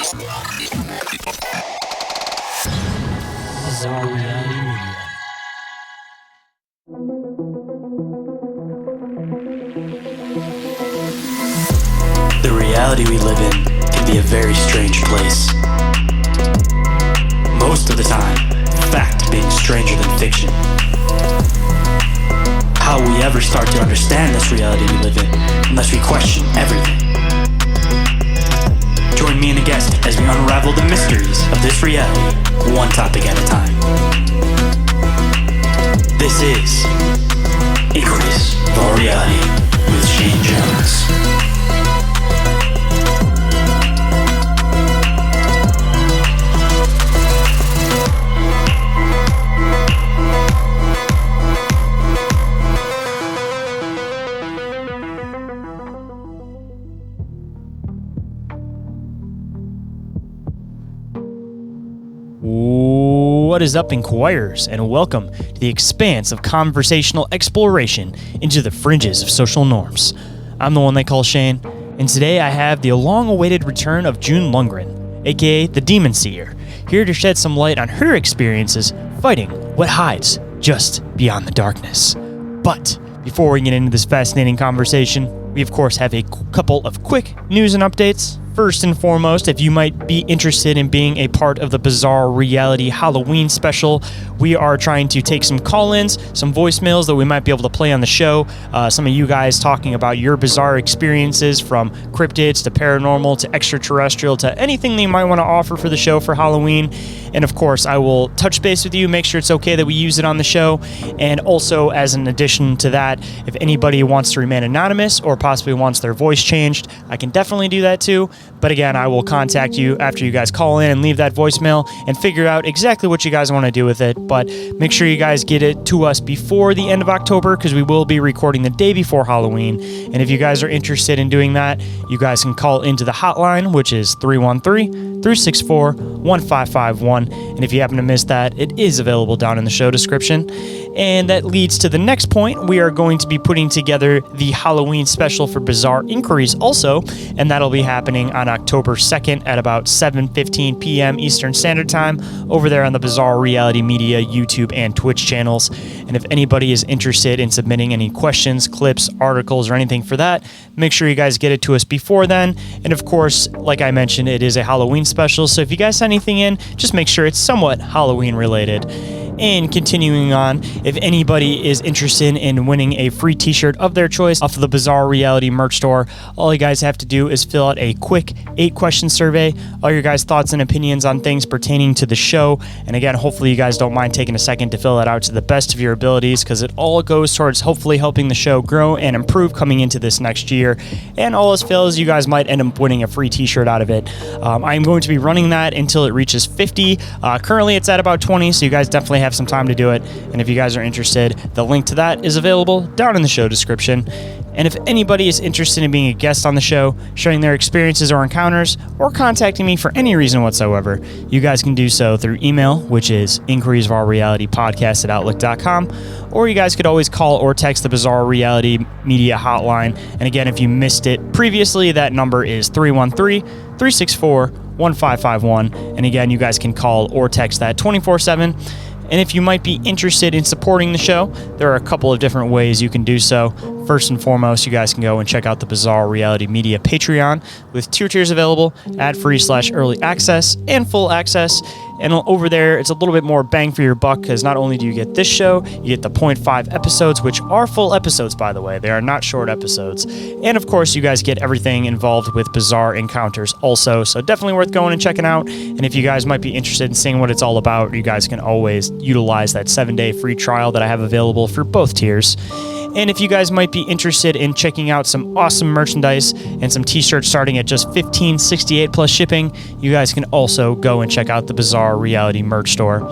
Bizarre Reality Media. The reality we live in can be a very strange place. Most of the time, fact being stranger than fiction. How will we ever start to understand this reality we live in unless we question everything? Join me and a guest as we unravel the mysteries of this reality, one topic at a time. This is Inquiries of Our Reality with Shayn Jones. What is up, Inquirers, and welcome to the expanse of conversational exploration into the fringes of social norms. I'm the one they call Shane, and today I have the long-awaited return of June Lundgren, aka the Demon Seer, here to shed some light on her experiences fighting what hides just beyond the darkness. But before we get into this fascinating conversation, we of course have a couple of quick news and updates. First and foremost, if you might be interested in being a part of the Bizarre Reality Halloween special, we are trying to take some call-ins, some voicemails that we might be able to play on the show. Some of you guys talking about your bizarre experiences, from cryptids to paranormal to extraterrestrial to anything that you might want to offer for the show for Halloween. And of course, I will touch base with you, make sure it's okay that we use it on the show. And also, as an addition to that, if anybody wants to remain anonymous or possibly wants their voice changed, I can definitely do that too. But again, I will contact you after you guys call in and leave that voicemail and figure out exactly what you guys want to do with it. But make sure you guys get it to us before the end of October, because we will be recording the day before Halloween. And if you guys are interested in doing that, you guys can call into the hotline, which is 313-364-1551. And if you happen to miss that, it is available down in the show description. And that leads to the next point. We are going to be putting together the Halloween special for Bizarre Inquiries also, and that'll be happening on October 2nd at about 7:15 p.m. Eastern Standard Time over there on the Bizarre Reality Media YouTube and Twitch channels. And if anybody is interested in submitting any questions, clips, articles, or anything for that, make sure you guys get it to us before then. And of course, like I mentioned, it is a Halloween special, so if you guys send anything in, just make sure it's somewhat Halloween related. And continuing on, if anybody is interested in winning a free t-shirt of their choice off of the Bizarre Reality merch store, all you guys have to do is fill out a quick 8-question survey, all your guys' thoughts and opinions on things pertaining to the show. And again, hopefully you guys don't mind taking a second to fill that out to the best of your abilities, because it all goes towards hopefully helping the show grow and improve coming into this next year. And all else fails, you guys might end up winning a free t-shirt out of it. I'm going to be running that until it reaches 50. Currently it's at about 20, so you guys definitely have some time to do it. And if you guys are interested, the link to that is available down in the show description. And if anybody is interested in being a guest on the show, sharing their experiences or encounters, or contacting me for any reason whatsoever, you guys can do so through email, which is inquiriesofourrealitypodcast@outlook.com, or you guys could always call or text the Bizarre Reality Media hotline. And again, if you missed it previously, that number is 313-364-1551. And again, you guys can call or text that 24/7. And if you might be interested in supporting the show, there are a couple of different ways you can do so. First and foremost, you guys can go and check out the Bizarre Reality Media Patreon with 2 tiers available: ad-free/early access and full access. And over there, it's a little bit more bang for your buck, because not only do you get this show, you get the 0.5 episodes, which are full episodes, by the way. They are not short episodes. And of course, you guys get everything involved with Bizarre Encounters also. So definitely worth going and checking out. And if you guys might be interested in seeing what it's all about, you guys can always utilize that 7-day free trial that I have available for both tiers. And if you guys might be interested in checking out some awesome merchandise and some t-shirts starting at just $15.68 plus shipping, you guys can also go and check out the Bizarre Reality merch store.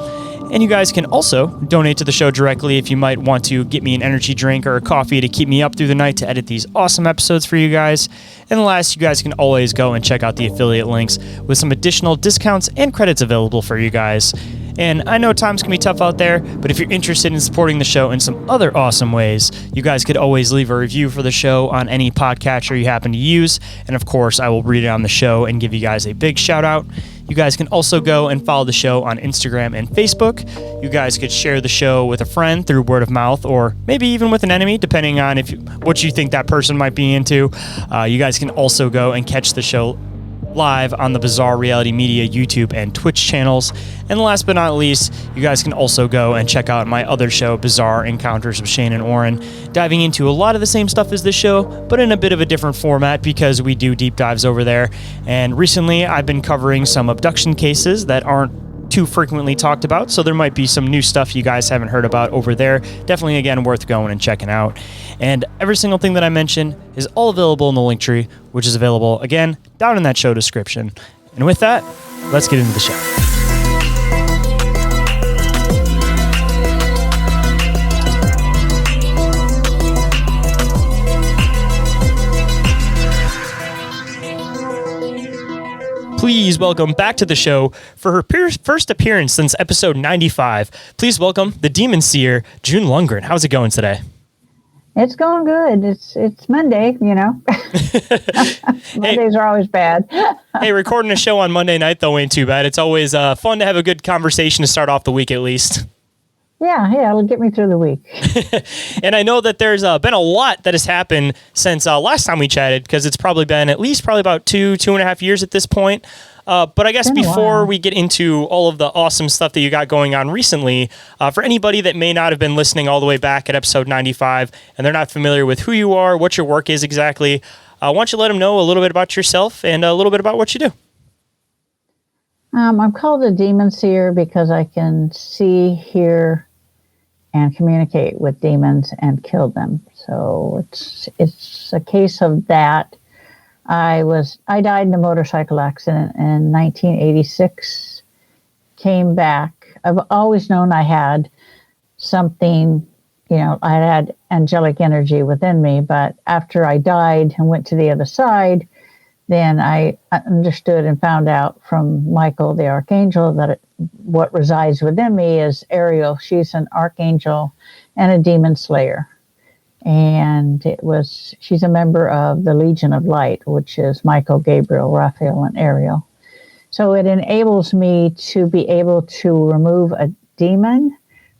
And you guys can also donate to the show directly if you might want to get me an energy drink or a coffee to keep me up through the night to edit these awesome episodes for you guys. And last, you guys can always go and check out the affiliate links with some additional discounts and credits available for you guys. And I know times can be tough out there, but if you're interested in supporting the show in some other awesome ways, you guys could always leave a review for the show on any podcatcher you happen to use. And of course, I will read it on the show and give you guys a big shout out. You guys can also go and follow the show on Instagram and Facebook. You guys could share the show with a friend through word of mouth, or maybe even with an enemy, depending on what you think that person might be into. You guys can also go and catch the show live on the Bizarre Reality Media YouTube and Twitch channels. And last but not least, you guys can also go and check out my other show, Bizarre Encounters with Shayn Orin, diving into a lot of the same stuff as this show, but in a bit of a different format because we do deep dives over there. And recently, I've been covering some abduction cases that aren't too frequently talked about, so there might be some new stuff you guys haven't heard about over there. Definitely, again, worth going and checking out. And every single thing that I mentioned is all available in the link tree, which is available, again, down in that show description. And with that, let's get into the show. Please welcome back to the show for her first appearance since episode 95. Please welcome the Demon Seer, June Lundgren. How's it going today? It's going good. It's Monday, you know. Mondays are always bad. Hey, recording a show on Monday night, though, ain't too bad. It's always fun to have a good conversation to start off the week, at least. Yeah, it'll get me through the week. And I know that there's been a lot that has happened since last time we chatted, because it's probably been at least about two and a half years at this point. But I guess before we get into all of the awesome stuff that you got going on recently, for anybody that may not have been listening all the way back at episode 95 and they're not familiar with who you are, what your work is exactly, why don't you let them know a little bit about yourself and a little bit about what you do? I'm called a Demon Seer because I can see, hear, and communicate with demons and kill them. So it's a case of that. I died in a motorcycle accident in 1986. Came back. I've always known I had something, I had angelic energy within me, but after I died and went to the other side, then I understood and found out from Michael, the archangel, that what resides within me is Ariel. She's an archangel and a demon slayer. And she's a member of the Legion of Light, which is Michael, Gabriel, Raphael, and Ariel. So it enables me to be able to remove a demon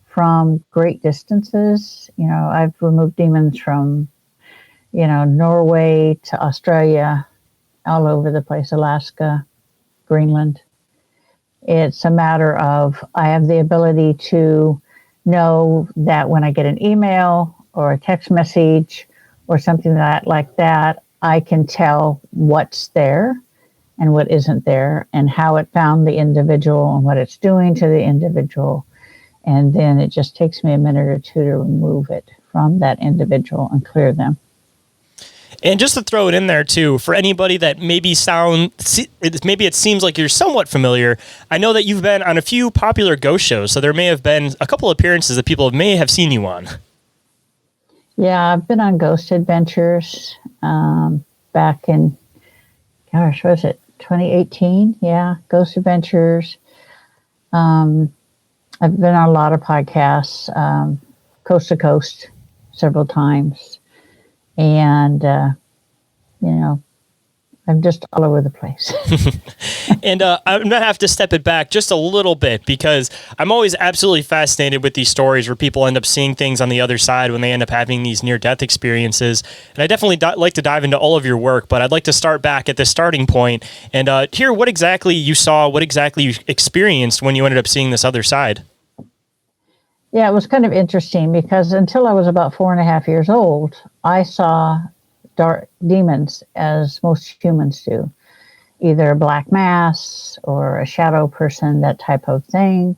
from great distances. I've removed demons from, Norway to Australia, all over the place, Alaska, Greenland. It's a matter of I have the ability to know that when I get an email or a text message or something like that, I can tell what's there and what isn't there and how it found the individual and what it's doing to the individual. And then it just takes me a minute or two to remove it from that individual and clear them. And just to throw it in there, too, for anybody that maybe it seems like you're somewhat familiar, I know that you've been on a few popular ghost shows, so there may have been a couple of appearances that people may have seen you on. Yeah, I've been on Ghost Adventures back in, was it 2018? Yeah, Ghost Adventures. I've been on a lot of podcasts, Coast to Coast, several times. And, I'm just all over the place. And I'm going to have to step it back just a little bit because I'm always absolutely fascinated with these stories where people end up seeing things on the other side when they end up having these near-death experiences. And I definitely like to dive into all of your work, but I'd like to start back at the starting point and hear what exactly you saw, what exactly you experienced when you ended up seeing this other side. Yeah, it was kind of interesting because until I was about 4.5 years old, I saw dark demons as most humans do, either a black mass or a shadow person, that type of thing.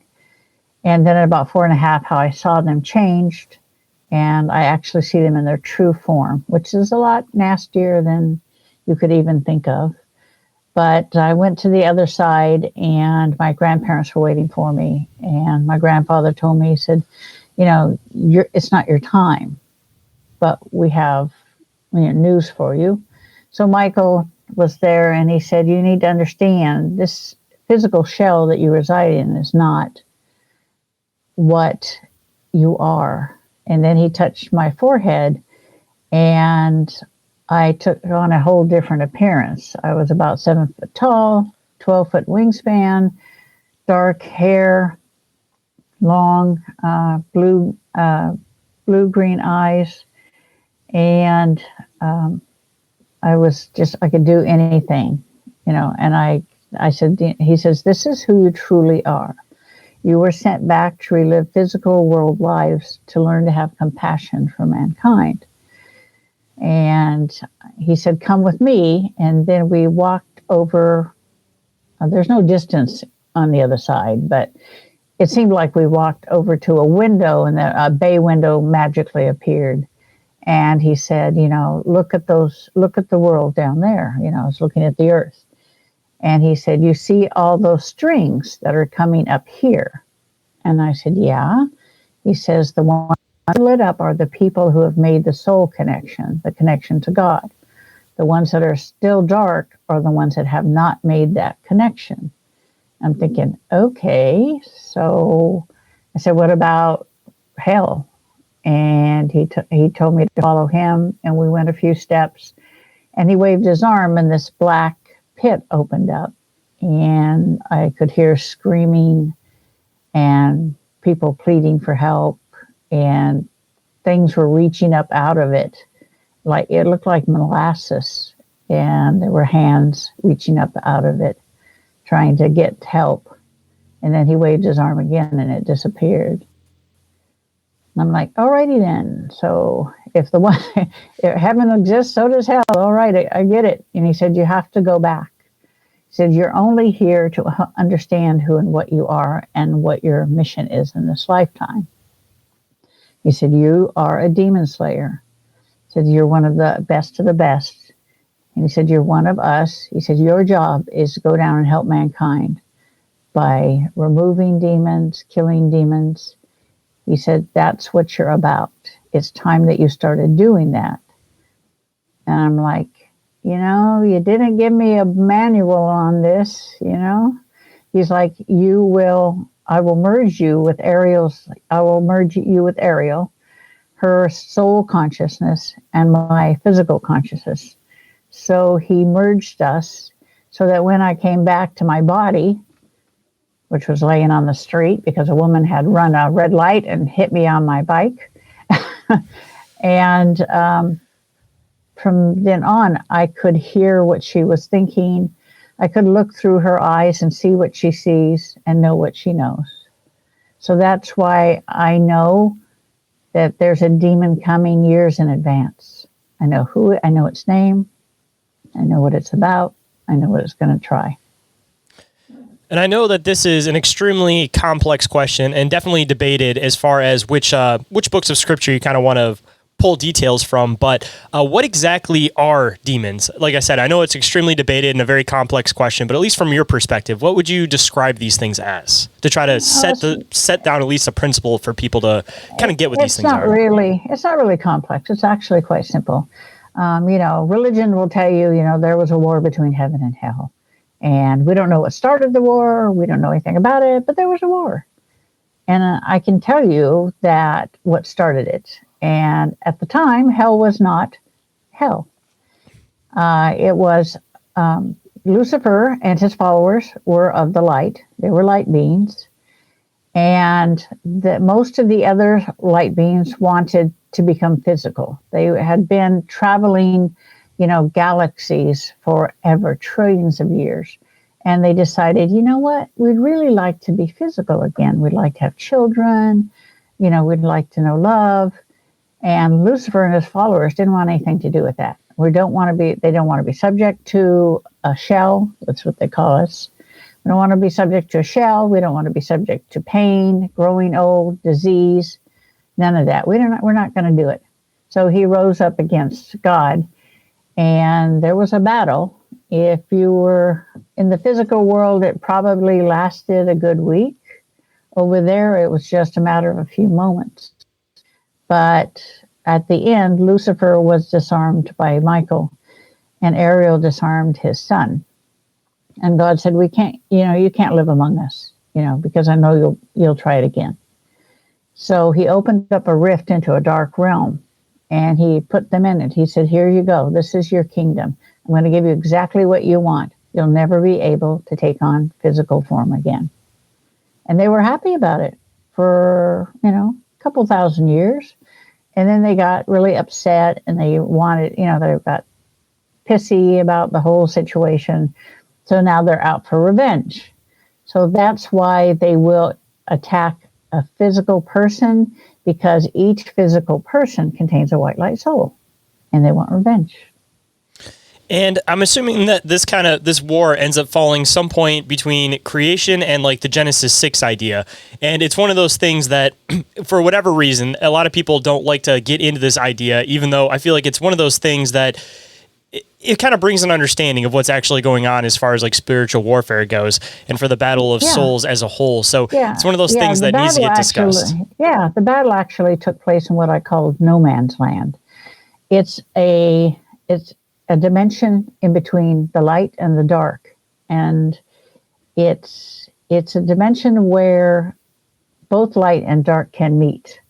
And then at about 4.5, how I saw them changed, and I actually see them in their true form, which is a lot nastier than you could even think of. But I went to the other side, and my grandparents were waiting for me. And my grandfather told me, he said, it's not your time, but we have news for you. So Michael was there, and he said, you need to understand this physical shell that you reside in is not what you are. And then he touched my forehead, and I took on a whole different appearance. I was about 7 foot tall, 12-foot wingspan, dark hair, long blue-green eyes, and I could do anything, and I said, he says, this is who you truly are. You were sent back to relive physical world lives to learn to have compassion for mankind. And he said, come with me. And then we walked over. There's no distance on the other side, but it seemed like we walked over to a window, and a bay window magically appeared. And he said, look at the world down there. I was looking at the earth. And he said, you see all those strings that are coming up here? And I said, yeah. He says, the ones lit up are the people who have made the soul connection, the connection to God. The ones that are still dark are the ones that have not made that connection. I'm thinking, okay. So I said, what about hell? And he told me to follow him, and we went a few steps, and he waved his arm, and this black pit opened up, and I could hear screaming and people pleading for help, and things were reaching up out of it. Like it looked like molasses, and there were hands reaching up out of it trying to get help. And then he waved his arm again, and it disappeared. And I'm like, alrighty then. So if if heaven exists, so does hell. All right, I get it. And he said, you have to go back. He said, you're only here to understand who and what you are and what your mission is in this lifetime. He said, you are a demon slayer. He said, you're one of the best of the best. And he said, you're one of us. He said, your job is to go down and help mankind by removing demons, killing demons. He said, that's what you're about. It's time that you started doing that. And I'm like, you didn't give me a manual on this, He's like, I will merge you with Ariel, her soul consciousness, and my physical consciousness. So he merged us so that when I came back to my body, which was laying on the street because a woman had run a red light and hit me on my bike. And from then on, I could hear what she was thinking. I could look through her eyes and see what she sees and know what she knows. So that's why I know that there's a demon coming years in advance. I know I know its name. I know what it's about. I know what it's going to try. And I know that this is an extremely complex question and definitely debated as far as which books of scripture you kind of want to pull details from. But what exactly are demons? Like I said, I know it's extremely debated and a very complex question, but at least from your perspective, what would you describe these things as? To try to set down at least a principle for people to kind of get what these things are. It's not really complex. It's actually quite simple. Religion will tell you, there was a war between heaven and hell. And we don't know what started the war. We don't know anything about it, but there was a war. And I can tell you that what started it. And at the time, hell was not hell. It was Lucifer and his followers were of the light. They were light beings. And most of the other light beings wanted to become physical. They had been traveling galaxies forever, trillions of years. And they decided, what? We'd really like to be physical again. We'd like to have children. We'd like to know love. And Lucifer and his followers didn't want anything to do with that. They don't want to be subject to a shell. That's what they call us. We don't want to be subject to a shell. We don't want to be subject to pain, growing old, disease, none of that. We're not going to do it. So he rose up against God. And there was a battle. If you were in the physical world, it probably lasted a good week. Over there, it was just a matter of a few moments. But at the end, Lucifer was disarmed by Michael, and Ariel disarmed his son. And God said, you can't live among us, because I know you'll try it again. So he opened up a rift into a dark realm, and he put them in it. He said, here you go. This is your kingdom. I'm going to give you exactly what you want. You'll never be able to take on physical form again. And they were happy about it for, a couple thousand years. And then they got really upset, and they wanted, they got pissy about the whole situation. So now they're out for revenge. So that's why they will attack a physical person, because each physical person contains a white light soul, and they want revenge. And I'm assuming that this war ends up falling some point between creation and like the Genesis 6 idea. And it's one of those things that for whatever reason, a lot of people don't like to get into this idea, even though I feel like it's one of those things that it kind of brings an understanding of what's actually going on as far as like spiritual warfare goes, and for the battle of souls as a whole. So it's one of those things that needs to get discussed. The battle actually took place in what I call no man's land. It's a dimension in between the light and the dark, and it's a dimension where both light and dark can meet,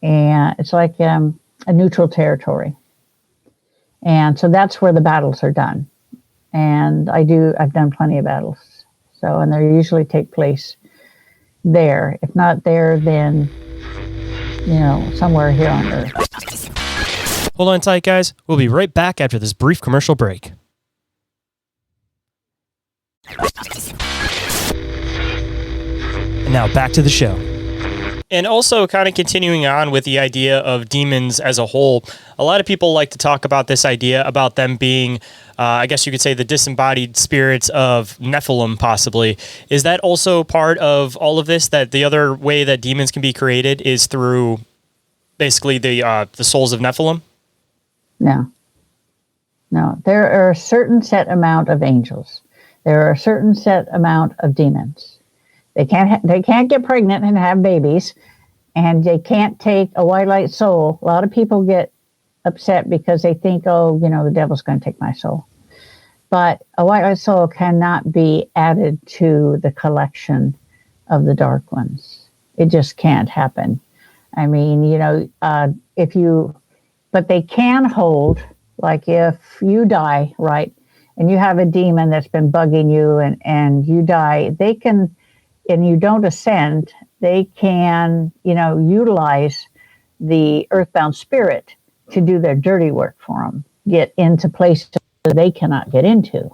and it's like a neutral territory. And so that's where the battles are done. And I've done plenty of battles. So, and they usually take place there. If not there, then, somewhere here on Earth. Hold on tight, guys. We'll be right back after this brief commercial break. And now back to the show. And also kind of continuing on with the idea of demons as a whole, a lot of people like to talk about this idea about them being, I guess you could say, the disembodied spirits of Nephilim, possibly. Is that also part of all of this, that the other way that demons can be created is through basically the souls of Nephilim? No. There are a certain set amount of angels. There are a certain set amount of demons. They can't get pregnant and have babies, and they can't take a white light soul. A lot of people get upset because they think, the devil's going to take my soul. But a white light soul cannot be added to the collection of the dark ones. It just can't happen. I mean, but they can hold, like if you die, right, and you have a demon that's been bugging you and you die, they can, and you don't ascend, they can, utilize the earthbound spirit to do their dirty work for them, get into places that they cannot get into.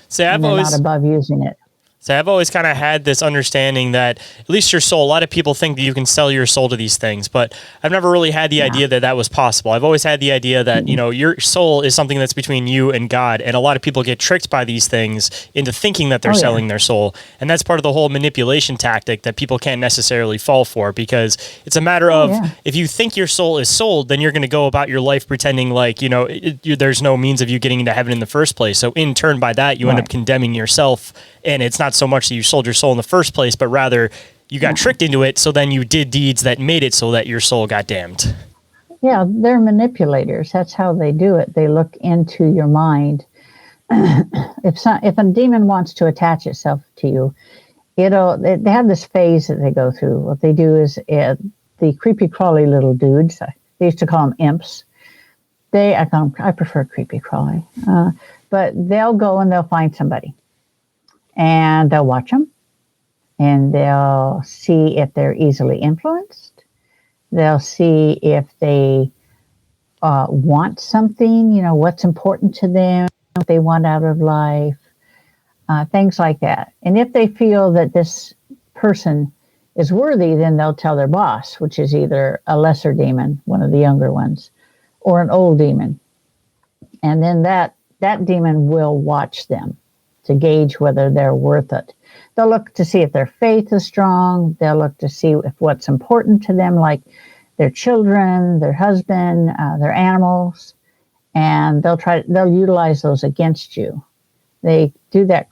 See, they're not above using it. So I've always kind of had this understanding that at least your soul, a lot of people think that you can sell your soul to these things, but I've never really had the idea that that was possible. I've always had the idea that, your soul is something that's between you and God. And a lot of people get tricked by these things into thinking that they're selling their soul. And that's part of the whole manipulation tactic that people can't necessarily fall for, because it's a matter of if you think your soul is sold, then you're going to go about your life pretending like, there's no means of you getting into heaven in the first place. So in turn by that, you end up condemning yourself. And it's not so much that you sold your soul in the first place, but rather you got tricked into it. So then you did deeds that made it so that your soul got damned. Yeah, they're manipulators. That's how they do it. They look into your mind. If a demon wants to attach itself to you, they have this phase that they go through. What they do is the creepy crawly little dudes. They used to call them imps. I prefer creepy crawly, but they'll go and they'll find somebody. And they'll watch them, and they'll see if they're easily influenced. They'll see if they want something, what's important to them, what they want out of life, things like that. And if they feel that this person is worthy, then they'll tell their boss, which is either a lesser demon, one of the younger ones, or an old demon. And then that demon will watch them to gauge whether they're worth it. They'll look to see if their faith is strong. They'll look to see if what's important to them, like their children, their husband, their animals, and they'll utilize those against you. They do that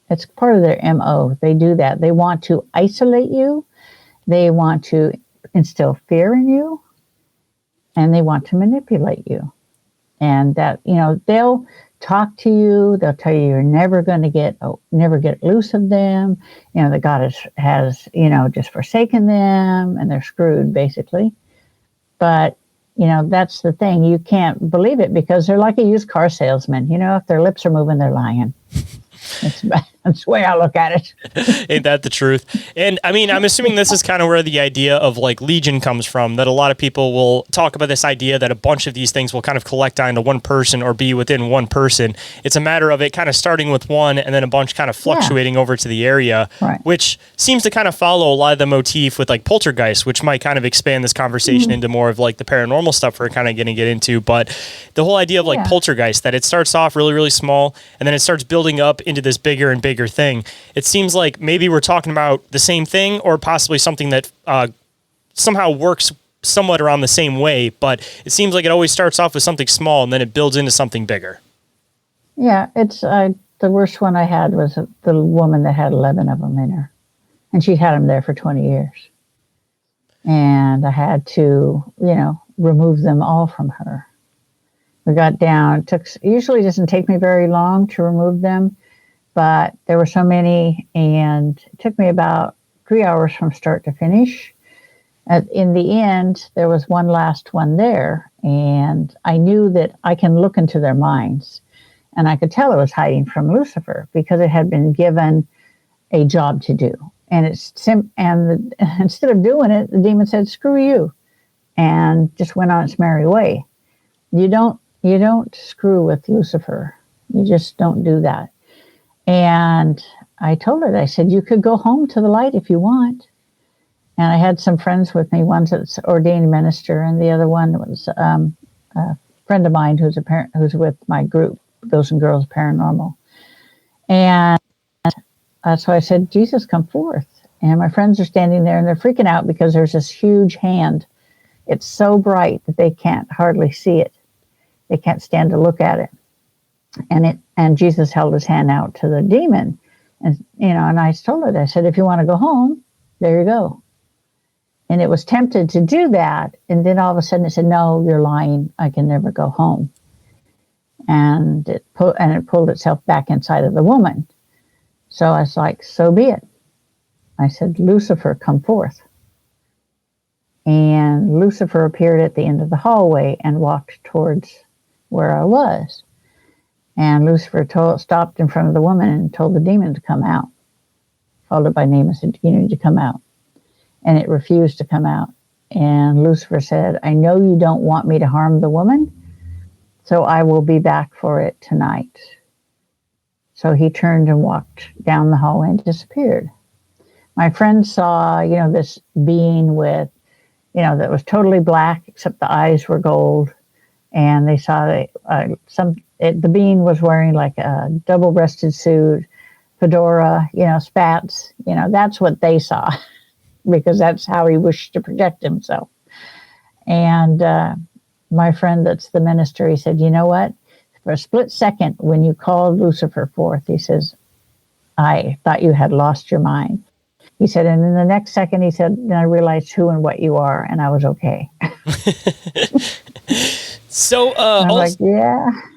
it's part of their MO. They do that. They want to isolate you. They want to instill fear in you, and they want to manipulate you. And that, they'll talk to you. They'll tell you you're never going to never get loose of them. That God has just forsaken them and they're screwed basically. But, that's the thing. You can't believe it because they're like a used car salesman. If their lips are moving, they're lying. That's the way I look at it. Ain't that the truth? And I mean, I'm assuming this is kind of where the idea of like Legion comes from, that a lot of people will talk about this idea that a bunch of these things will kind of collect onto one person or be within one person. It's a matter of it kind of starting with one and then a bunch kind of fluctuating over to the area, which seems to kind of follow a lot of the motif with like Poltergeist, which might kind of expand this conversation into more of like the paranormal stuff we're kind of going to get into. But the whole idea of like Poltergeist, that it starts off really, really small and then it starts building up into this bigger and bigger thing. It seems like maybe we're talking about the same thing or possibly something that somehow works somewhat around the same way, but it seems like it always starts off with something small and then it builds into something bigger. Yeah, it's the worst one I had was the woman that had 11 of them in her, and she'd had them there for 20 years. And I had to, remove them all from her. We got down, usually doesn't take me very long to remove them, but there were so many, and it took me about 3 hours from start to finish. In the end, there was one last one there, and I knew that I can look into their minds, and I could tell it was hiding from Lucifer because it had been given a job to do. And instead of doing it, the demon said, "Screw you," and just went on its merry way. You don't screw with Lucifer. You just don't do that. And I told her, I said, you could go home to the light if you want. And I had some friends with me. One's an ordained minister, and the other one was a friend of mine who's with my group, Ghosts and Girls Paranormal. And so I said, Jesus, come forth. And my friends are standing there, and they're freaking out because there's this huge hand. It's so bright that they can't hardly see it. They can't stand to look at it. And Jesus held his hand out to the demon. And, and I told it, I said, if you want to go home, there you go. And it was tempted to do that. And then all of a sudden it said, no, you're lying. I can never go home. And it pulled itself back inside of the woman. So I was like, so be it. I said, Lucifer, come forth. And Lucifer appeared at the end of the hallway and walked towards where I was. And Lucifer stopped in front of the woman and told the demon to come out. Called it by name and said, you need to come out. And it refused to come out. And Lucifer said, I know you don't want me to harm the woman, so I will be back for it tonight. So he turned and walked down the hallway and disappeared. My friend saw, this being with, that was totally black, except the eyes were gold. And they saw the being was wearing like a double-breasted suit, fedora, spats. That's what they saw because that's how he wished to protect himself. And my friend that's the minister, he said, you know what? For a split second, when you called Lucifer forth, he says, I thought you had lost your mind. He said, and in the next second, he said, then I realized who and what you are, and I was okay. So,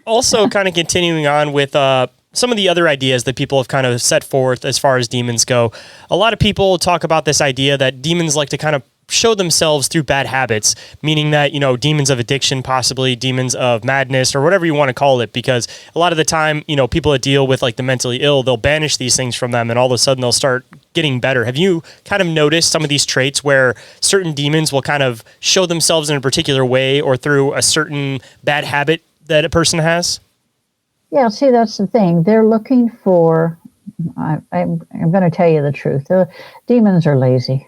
also kind of continuing on with some of the other ideas that people have kind of set forth as far as demons go. A lot of people talk about this idea that demons like to kind of show themselves through bad habits, meaning that, demons of addiction, possibly demons of madness or whatever you want to call it, because a lot of the time, people that deal with like the mentally ill, they'll banish these things from them and all of a sudden they'll start getting better. Have you kind of noticed some of these traits where certain demons will kind of show themselves in a particular way or through a certain bad habit that a person has? Yeah, see, that's the thing. They're looking for, I'm going to tell you the truth. The demons are lazy.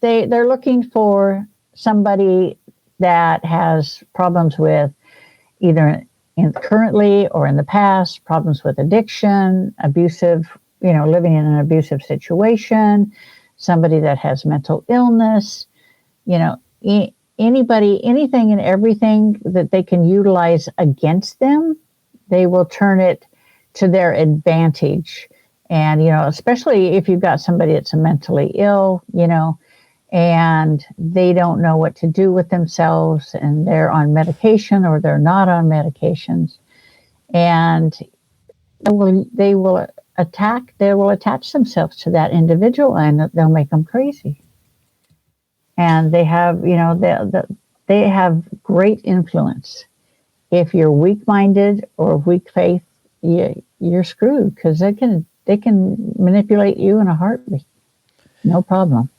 They're looking for somebody that has problems with either currently or in the past, problems with addiction, abusive, living in an abusive situation, somebody that has mental illness, anybody, anything and everything that they can utilize against them, they will turn it to their advantage. And, especially if you've got somebody that's mentally ill, and they don't know what to do with themselves and they're on medication or they're not on medications. and they will attach themselves to that individual, and they'll make them crazy. And they have, they have great influence. If you're weak-minded or weak faith, you're screwed, because they can manipulate you in a heartbeat. No problem.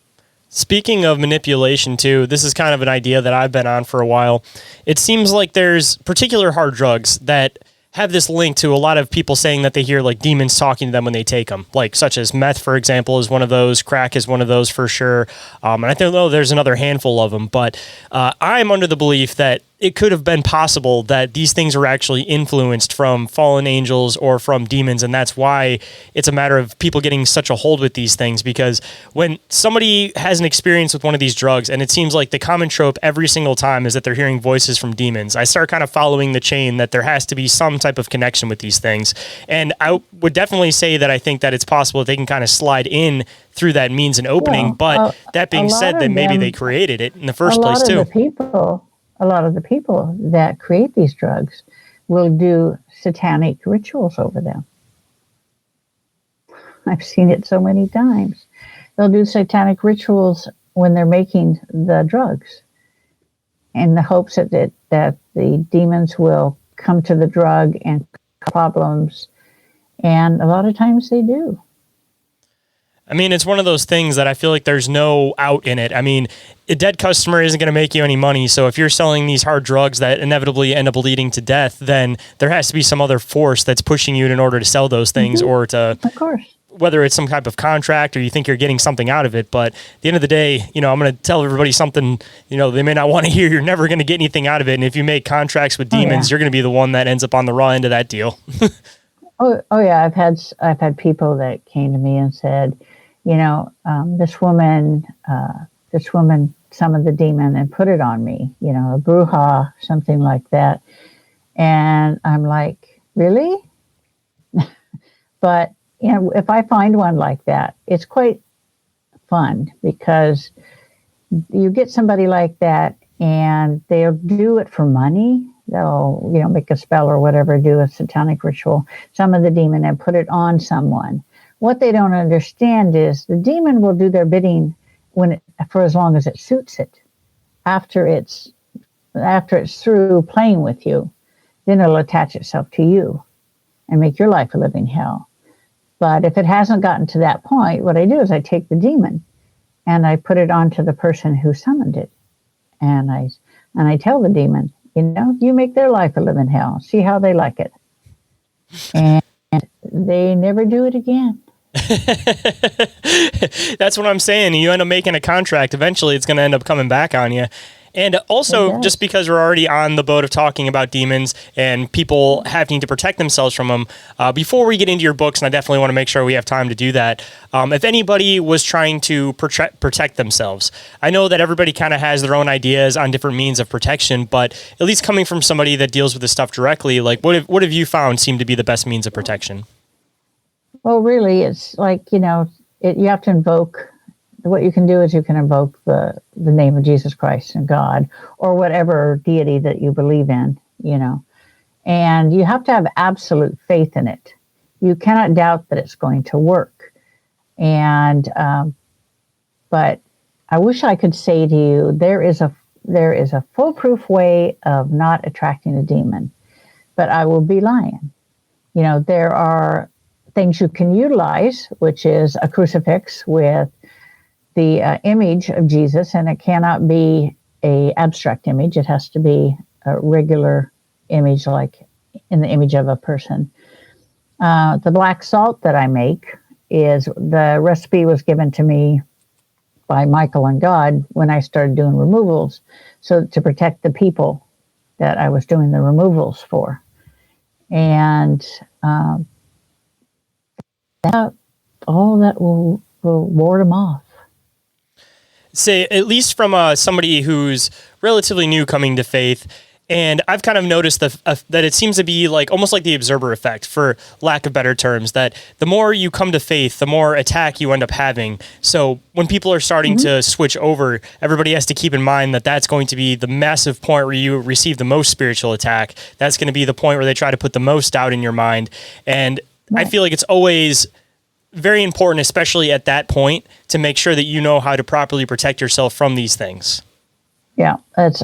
Speaking of manipulation too, this is kind of an idea that I've been on for a while. It seems like there's particular hard drugs that have this link to a lot of people saying that they hear like demons talking to them when they take them, like such as meth, for example, is one of those. Crack is one of those for sure. And I don't know, there's another handful of them, but I'm under the belief that it could have been possible that these things are actually influenced from fallen angels or from demons, and that's why it's a matter of people getting such a hold with these things. Because when somebody has an experience with one of these drugs, and it seems like the common trope every single time is that they're hearing voices from demons, I start kind of following the chain that there has to be some type of connection with these things. And I would definitely say that I think that it's possible that they can kind of slide in through that means and opening. But that being said, then maybe they created it in the first place too. A lot of the people that create these drugs will do satanic rituals over them. I've seen it so many times. They'll do satanic rituals when they're making the drugs, in the hopes that the demons will come to the drug and cause problems. And a lot of times they do. I mean, it's one of those things that I feel like there's no out in it. I mean, a dead customer isn't going to make you any money. So if you're selling these hard drugs that inevitably end up leading to death, then there has to be some other force that's pushing you in order to sell those things, or to, of course, whether it's some type of contract or you think you're getting something out of it. But at the end of the day, I'm going to tell everybody something, they may not want to hear. You're never going to get anything out of it. And if you make contracts with demons, you're going to be the one that ends up on the raw end of that deal. Oh yeah. I've had people that came to me and said, this woman summoned the demon and put it on me, a bruja, something like that. And I'm like, really? But, if I find one like that, it's quite fun, because you get somebody like that and they'll do it for money. They'll, make a spell or whatever, do a satanic ritual, summon the demon and put it on someone. What they don't understand is the demon will do their bidding for as long as it suits it. After it's through playing with you, then it'll attach itself to you and make your life a living hell. But if it hasn't gotten to that point, what I do is I take the demon and I put it onto the person who summoned it. And I tell the demon, you make their life a living hell. See how they like it. And they never do it again. That's what I'm saying. You end up making a contract. Eventually, it's going to end up coming back on you. And also, just because we're already on the boat of talking about demons and people having to protect themselves from them, before we get into your books, and I definitely want to make sure we have time to do that, if anybody was trying to protect themselves, I know that everybody kind of has their own ideas on different means of protection, but at least coming from somebody that deals with this stuff directly, like what have you found seem to be the best means of protection? Well, really, it's like, you have to invoke. What you can do is you can invoke the name of Jesus Christ and God, or whatever deity that you believe in, and you have to have absolute faith in it. You cannot doubt that it's going to work. And, but I wish I could say to you, there is a foolproof way of not attracting a demon, but I will be lying. There are things you can utilize, which is a crucifix with the image of Jesus, and it cannot be a abstract image. It has to be a regular image, like in the image of a person. The black salt that I make the recipe was given to me by Michael and God when I started doing removals, so to protect the people that I was doing the removals for. And all that will ward them off. Say, at least from somebody who's relatively new coming to faith, And I've kind of noticed that it seems to be like almost like the observer effect, for lack of better terms, that the more you come to faith, the more attack you end up having. So when people are starting to switch over, everybody has to keep in mind that that's going to be the massive point where you receive the most spiritual attack. That's going to be the point where they try to put the most doubt in your mind. And I feel like it's always very important, especially at that point, to make sure that you know how to properly protect yourself from these things. Yeah, it's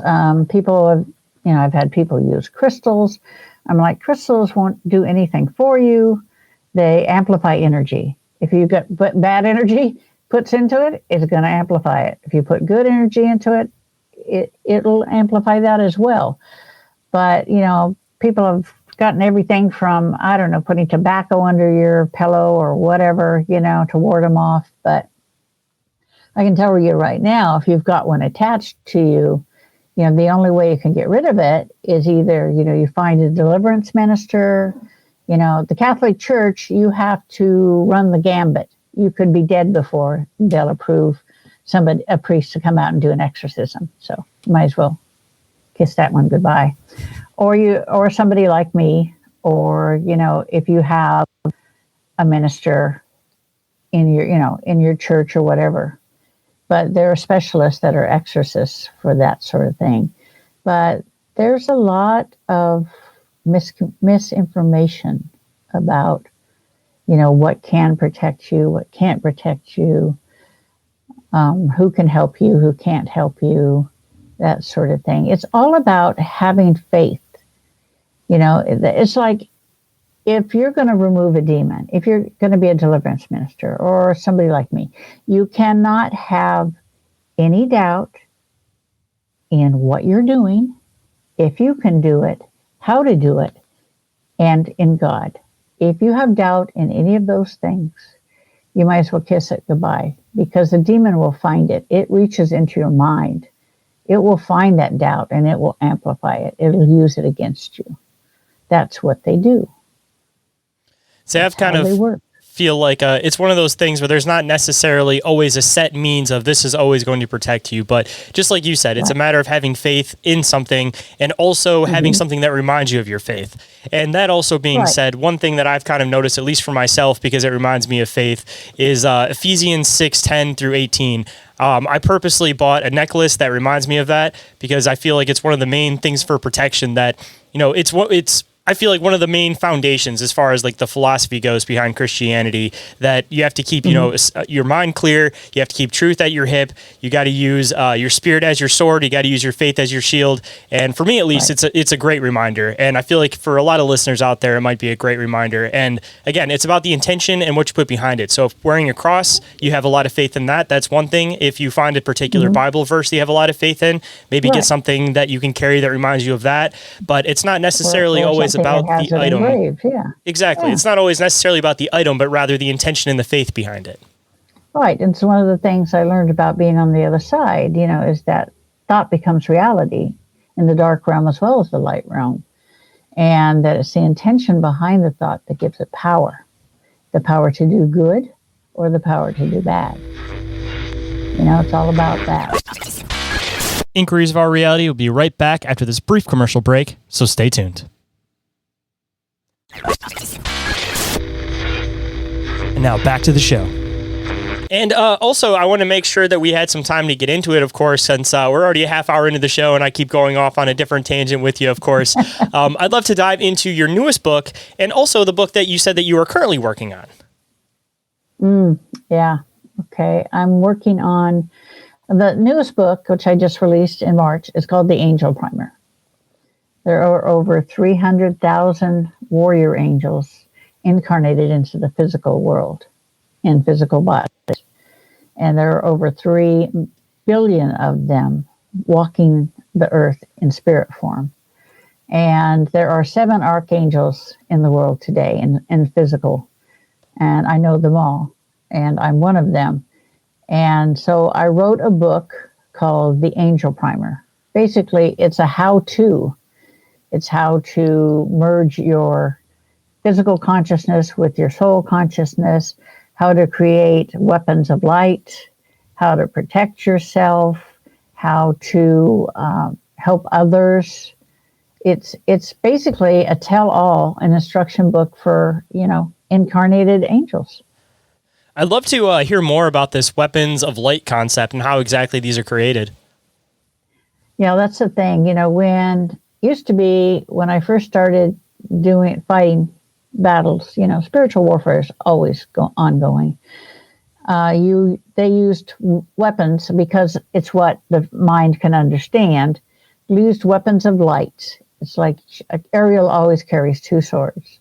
people have, I've had people use crystals. I'm like, crystals won't do anything for you. They amplify energy. If you put bad energy puts into it, it's going to amplify it. If you put good energy into it, it'll amplify that as well. But, people have gotten everything from, I don't know, putting tobacco under your pillow or whatever, to ward them off. But I can tell you right now, if you've got one attached to you, the only way you can get rid of it is either, you find a deliverance minister. The Catholic Church, you have to run the gambit. You could be dead before they'll approve a priest to come out and do an exorcism. So you might as well kiss that one goodbye. Or somebody like me, or, if you have a minister in your church or whatever. But there are specialists that are exorcists for that sort of thing. But there's a lot of misinformation about, what can protect you, what can't protect you, who can help you, who can't help you, that sort of thing. It's all about having faith. It's like, if you're going to remove a demon, if you're going to be a deliverance minister or somebody like me, you cannot have any doubt in what you're doing, if you can do it, how to do it, and in God. If you have doubt in any of those things, you might as well kiss it goodbye, because the demon will find it. It reaches into your mind. It will find that doubt and it will amplify it. It'll use it against you. That's what they do. So I've kind of feel like it's one of those things where there's not necessarily always a set means of this is always going to protect you. But just like you said, it's a matter of having faith in something and also having something that reminds you of your faith. And that also being said, one thing that I've kind of noticed, at least for myself, because it reminds me of faith, is Ephesians 6:10 through 18. I purposely bought a necklace that reminds me of that, because I feel like it's one of the main things for protection that, I feel like one of the main foundations as far as like the philosophy goes behind Christianity, that you have to keep, your mind clear. You have to keep truth at your hip. You got to use your spirit as your sword. You got to use your faith as your shield. And for me, at least, it's a great reminder. And I feel like for a lot of listeners out there, it might be a great reminder. And again, it's about the intention and what you put behind it. So if wearing a cross, you have a lot of faith in that. That's one thing. If you find a particular Bible verse that you have a lot of faith in, maybe get something that you can carry that reminds you of that. But it's not necessarily always about the item. Engraved, exactly. It's not always necessarily about the item, but rather the intention and the faith behind it. Right. And so one of the things I learned about being on the other side, is that thought becomes reality in the dark realm as well as the light realm. And that it's the intention behind the thought that gives it power. The power to do good or the power to do bad. It's all about that. Inquiries of Our Reality will be right back after this brief commercial break, so stay tuned. And now back to the show. And also, I want to make sure that we had some time to get into it, of course, since we're already a half hour into the show and I keep going off on a different tangent with you, of course. I'd love to dive into your newest book and also the book that you said that you are currently working on. Yeah. Okay. I'm working on the newest book, which I just released in March. It's called The Angel Primer. There are over 300,000 warrior angels incarnated into the physical world in physical bodies. And there are over 3 billion of them walking the earth in spirit form. And there are 7 archangels in the world today in physical. And I know them all. And I'm one of them. And so I wrote a book called The Angel Primer. Basically, it's a how-to. It's how to merge your physical consciousness with your soul consciousness, how to create weapons of light, how to protect yourself, how to help others, it's basically a tell-all, an instruction book for, incarnated angels. I'd love to hear more about this weapons of light concept and how exactly these are created. That's the thing. When I first started fighting battles, spiritual warfare is always ongoing. They used weapons because it's what the mind can understand. Used weapons of light. It's like Ariel always carries two swords,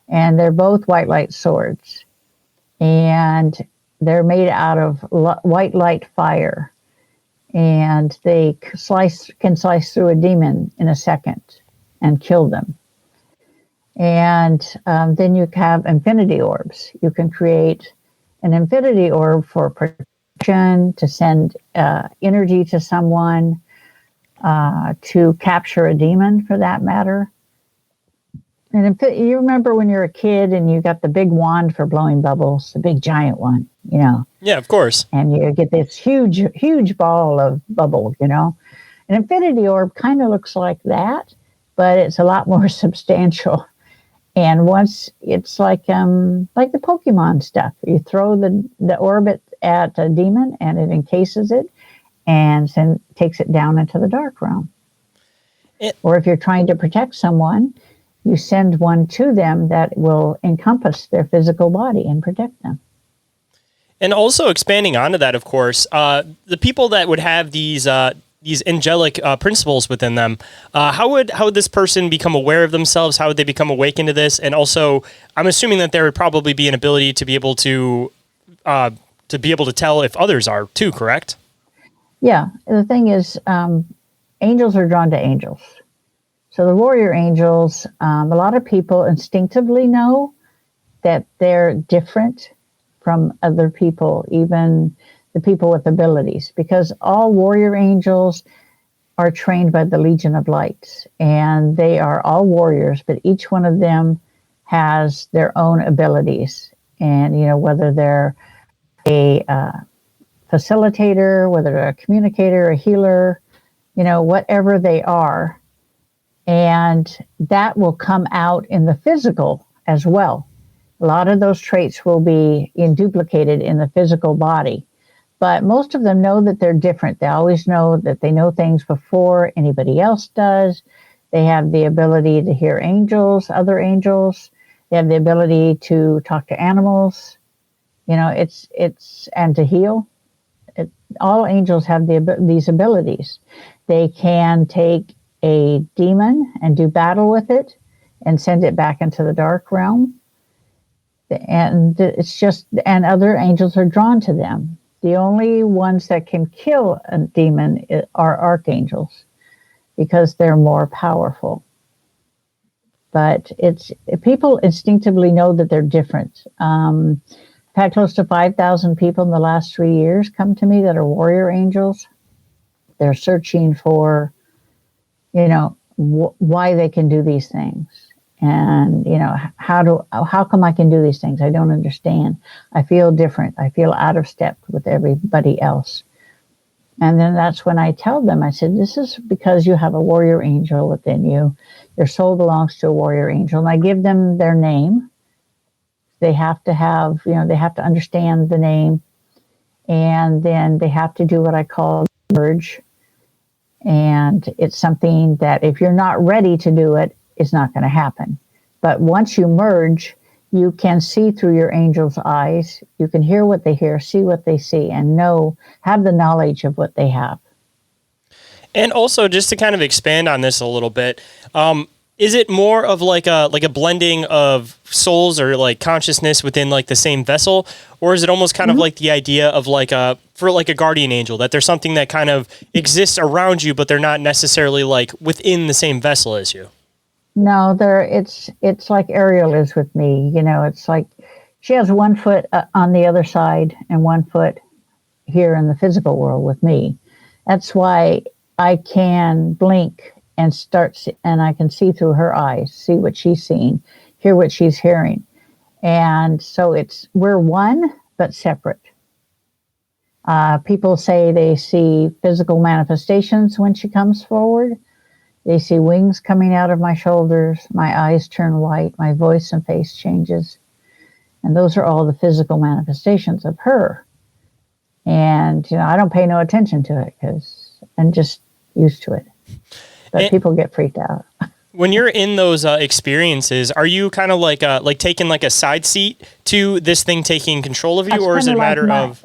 and they're both white light swords, and they're made out of white light fire, and they can slice through a demon in a second and kill them. And then you have infinity orbs. You can create an infinity orb for protection, to send energy to someone, to capture a demon, for that matter. And you remember when you're a kid and you got the big wand for blowing bubbles, the big giant one, Yeah, of course. And you get this huge ball of bubble, An infinity orb kind of looks like that, but it's a lot more substantial. And once it's like the Pokemon stuff, you throw the orb at a demon and it encases it and then takes it down into the dark realm. Or if you're trying to protect someone, you send one to them that will encompass their physical body and protect them. And also expanding onto that, of course, the people that would have these angelic principles within them, how would this person become aware of themselves? How would they become awakened to this? And also, I'm assuming that there would probably be an ability to be able to tell if others are too, correct? Yeah. The thing is, angels are drawn to angels. So the warrior angels, a lot of people instinctively know that they're different from other people, even the people with abilities, because all warrior angels are trained by the Legion of Light, and they are all warriors, but each one of them has their own abilities. And, whether they're a facilitator, whether they're a communicator, a healer, whatever they are, and that will come out in the physical as well. A lot of those traits will be duplicated in the physical body. But most of them know that they're different. They always know that they know things before anybody else does. They have the ability to hear angels, other angels. They have the ability to talk to animals. And to heal. All angels have these abilities. They can take a demon and do battle with it and send it back into the dark realm. And and other angels are drawn to them. The only ones that can kill a demon are archangels, because they're more powerful. But people instinctively know that they're different. I've had close to 5,000 people in the last 3 years come to me that are warrior angels. They're searching for, why they can do these things. And, how come I can do these things? I don't understand. I feel different. I feel out of step with everybody else. And then that's when I tell them, I said, this is because you have a warrior angel within you. Your soul belongs to a warrior angel. And I give them their name. They have to have, they have to understand the name. And then they have to do what I call merge. And it's something that if you're not ready to do it, it's not going to happen. But once you merge, you can see through your angel's eyes. You can hear what they hear, see what they see, and have the knowledge of what they have. And also, just to kind of expand on this a little bit, is it more of like a blending of souls or like consciousness within like the same vessel, or is it almost kind of like the idea of for a guardian angel, that there's something that kind of exists around you, but they're not necessarily like within the same vessel as you? No, it's like Ariel is with me. It's like she has 1 foot on the other side and 1 foot here in the physical world with me. That's why I can blink and I can see through her eyes, see what she's seeing, hear what she's hearing. And so we're one, but separate. People say they see physical manifestations when she comes forward. They see wings coming out of my shoulders. My eyes turn white. My voice and face changes. And those are all the physical manifestations of her. And, I don't pay no attention to it because I'm just used to it. But people get freaked out. When you're in those experiences, are you kind of like taking like a side seat to this thing taking control of you, or is it a matter of?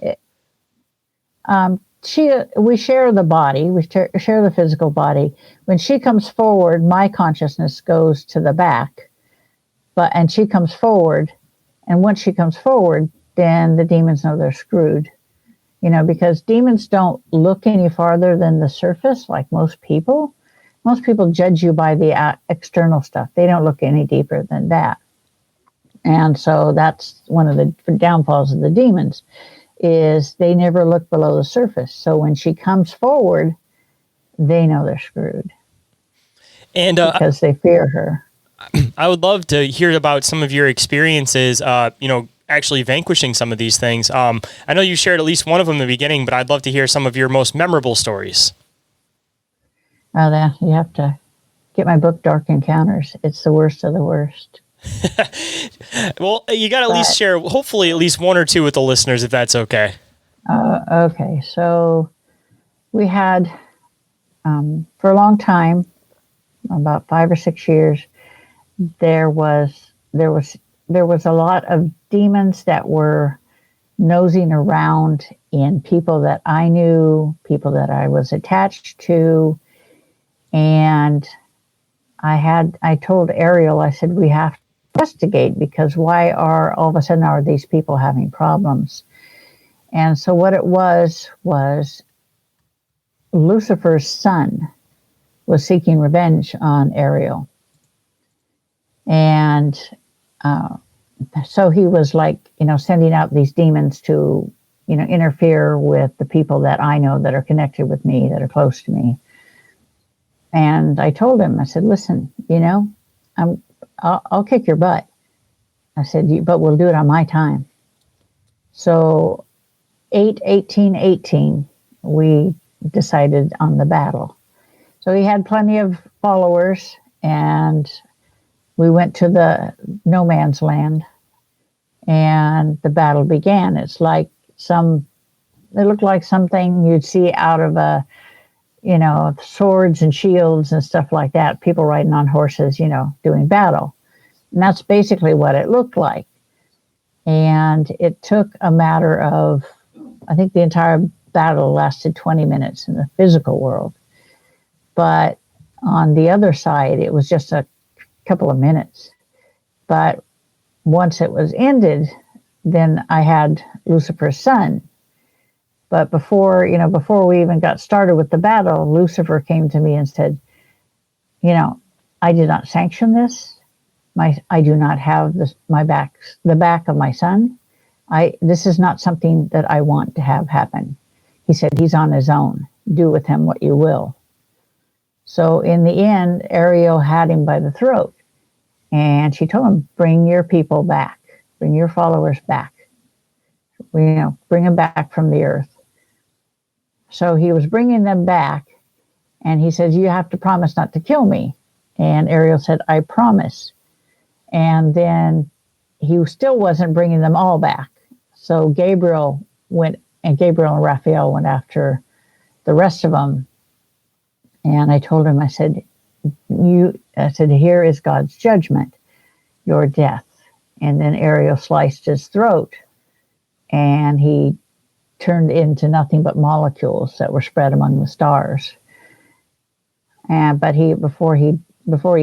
We share the body. We share the physical body. When she comes forward, my consciousness goes to the back, and she comes forward, and once she comes forward, then the demons know they're screwed. Because demons don't look any farther than the surface, like most people. Most people judge you by the external stuff. They don't look any deeper than that. And so that's one of the downfalls of the demons, is they never look below the surface. So when she comes forward, they know they're screwed. And because they fear her. I would love to hear about some of your experiences, actually vanquishing some of these things. I know you shared at least one of them in the beginning, but I'd love to hear some of your most memorable stories. Oh, then you have to get my book, Dark Encounters. It's the worst of the worst. Well, you got to at least share, hopefully, at least one or two with the listeners, if that's okay. Okay. So we had, for a long time, about 5 or 6 years, there was a lot of demons that were nosing around in people that I knew, people that I was attached to. And I told Ariel, I said, we have to investigate, because why are all of a sudden are these people having problems? And so what it was Lucifer's son was seeking revenge on Ariel. And so he was sending out these demons to, interfere with the people that I know that are connected with me, that are close to me. And I told him, I said, listen, I'll kick your butt. I said, but we'll do it on my time. So 8/18/18, we decided on the battle. So he had plenty of followers, and we went to the no man's land, and the battle began. It looked like something you'd see out of swords and shields and stuff like that, people riding on horses, doing battle. And that's basically what it looked like. And it took a matter of, I think the entire battle lasted 20 minutes in the physical world. But on the other side, it was just a couple of minutes. But once it was ended, then I had Lucifer's son. But before we even got started with the battle, Lucifer came to me and said, I did not sanction this. I do not have the back of my son. This is not something that I want to have happen. He said, he's on his own. Do with him what you will. So in the end, Ariel had him by the throat. And she told him, bring your people back. Bring your followers back. Bring them back from the earth. So he was bringing them back, and he says, you have to promise not to kill me. And Ariel said, I promise. And then he still wasn't bringing them all back. So Gabriel and Raphael went after the rest of them. And I told him, I said, here is God's judgment, your death. And then Ariel sliced his throat, and he turned into nothing but molecules that were spread among the stars. But before he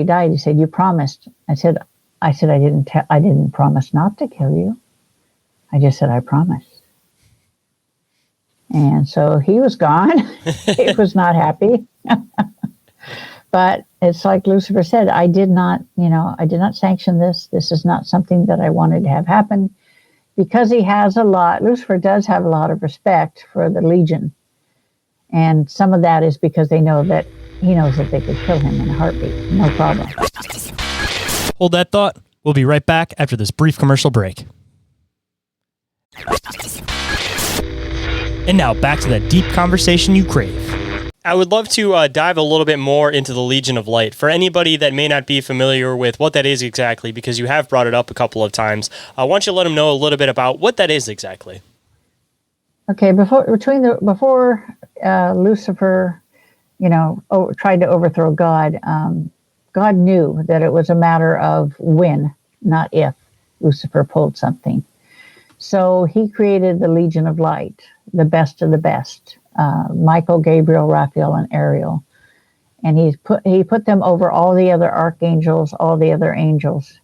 died, he said, you promised. I said, I didn't promise not to kill you. I just said, I promised. And so he was gone. He was not happy. But it's like Lucifer said, I did not sanction this. This is not something that I wanted to have happen. Because Lucifer does have a lot of respect for the Legion. And some of that is because he knows that they could kill him in a heartbeat. No problem. Hold that thought. We'll be right back after this brief commercial break. And now back to that deep conversation you crave. I would love to dive a little bit more into the Legion of Light. For anybody that may not be familiar with what that is exactly, because you have brought it up a couple of times, I want you to let them know a little bit about what that is exactly. Okay, before Lucifer, tried to overthrow God, God knew that it was a matter of when, not if, Lucifer pulled something. So he created the Legion of Light, the best of the best, Michael, Gabriel, Raphael, and Ariel. And he put them over all the other archangels, all the other angels.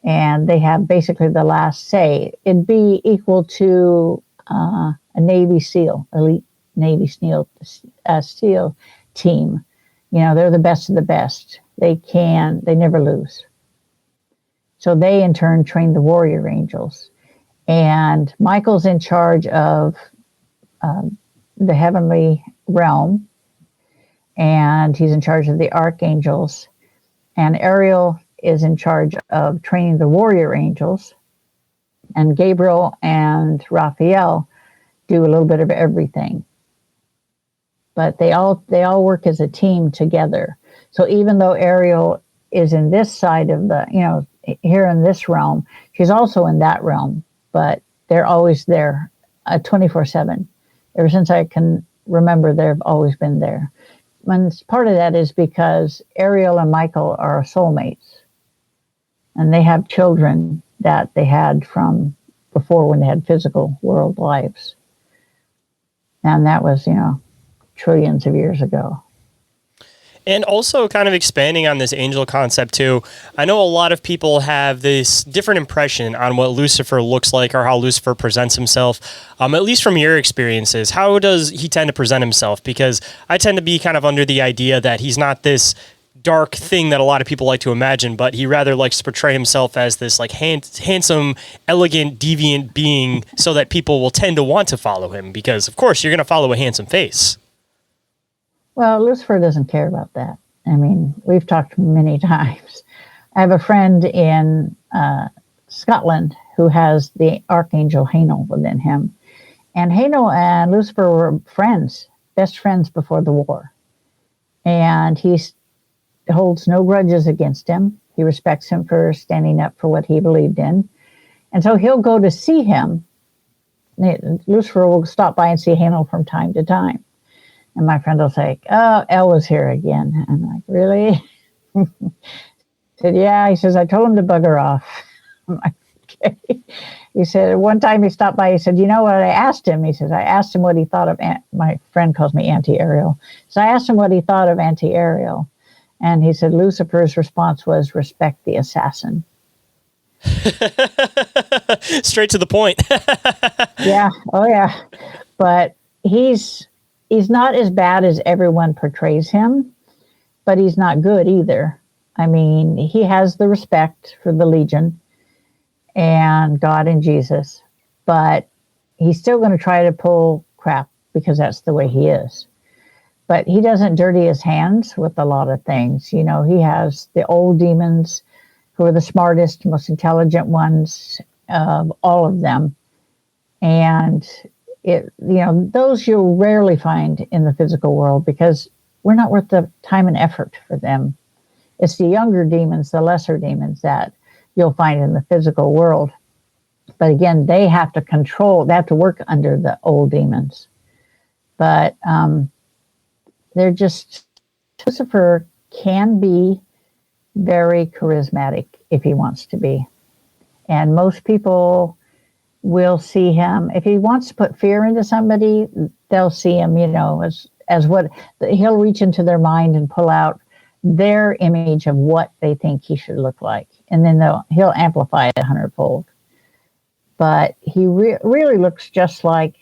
And they have basically the last say. It'd be equal to a Navy SEAL, elite Navy SEAL team. They're the best of the best. They never lose. So they in turn train the warrior angels. And Michael's in charge of the heavenly realm, and he's in charge of the archangels. And Ariel is in charge of training the warrior angels. And Gabriel and Raphael do a little bit of everything. But they all work as a team together. So even though Ariel is in this side of here in this realm, she's also in that realm. But they're always there 24/7. Ever since I can remember, they've always been there. And part of that is because Ariel and Michael are soulmates. And they have children that they had from before when they had physical world lives. And that was, trillions of years ago. And also kind of expanding on this angel concept too, I know a lot of people have this different impression on what Lucifer looks like or how Lucifer presents himself. At least from your experiences, how does he tend to present himself? Because I tend to be kind of under the idea that he's not this dark thing that a lot of people like to imagine, but he rather likes to portray himself as this like handsome, elegant, deviant being so that people will tend to want to follow him because, of course, you're going to follow a handsome face. Well, Lucifer doesn't care about that. I mean, we've talked many times. I have a friend in Scotland who has the archangel Haynel within him. And Haynel and Lucifer were friends, best friends before the war. And he holds no grudges against him. He respects him for standing up for what he believed in. And so he'll go to see him. Lucifer will stop by and see Haynel from time to time. And my friend will say, "Oh, El was here again." I'm like, "Really?" He said, "Yeah." He says, "I told him to bugger off." I'm like, "Okay." He said, one time he stopped by, he said, "You know what I asked him?" He says, "I asked him what he thought of," my friend calls me Auntie Ariel. So I asked him what he thought of Auntie Ariel. And he said, Lucifer's response was, "Respect the assassin." Straight to the point. Yeah. Oh, yeah. But he's not as bad as everyone portrays him, but he's not good either. I mean, he has the respect for the Legion and God and Jesus, but he's still going to try to pull crap because that's the way he is. But he doesn't dirty his hands with a lot of things. He has the old demons who are the smartest, most intelligent ones of all of them. And those you'll rarely find in the physical world because we're not worth the time and effort for them. It's the younger demons, the lesser demons that you'll find in the physical world. But again, they have to work under the old demons. But Lucifer can be very charismatic if he wants to be. And most people will see him. If he wants to put fear into somebody, they'll see him, as what he'll reach into their mind and pull out their image of what they think he should look like. And then he'll amplify it 100-fold. But he really looks just a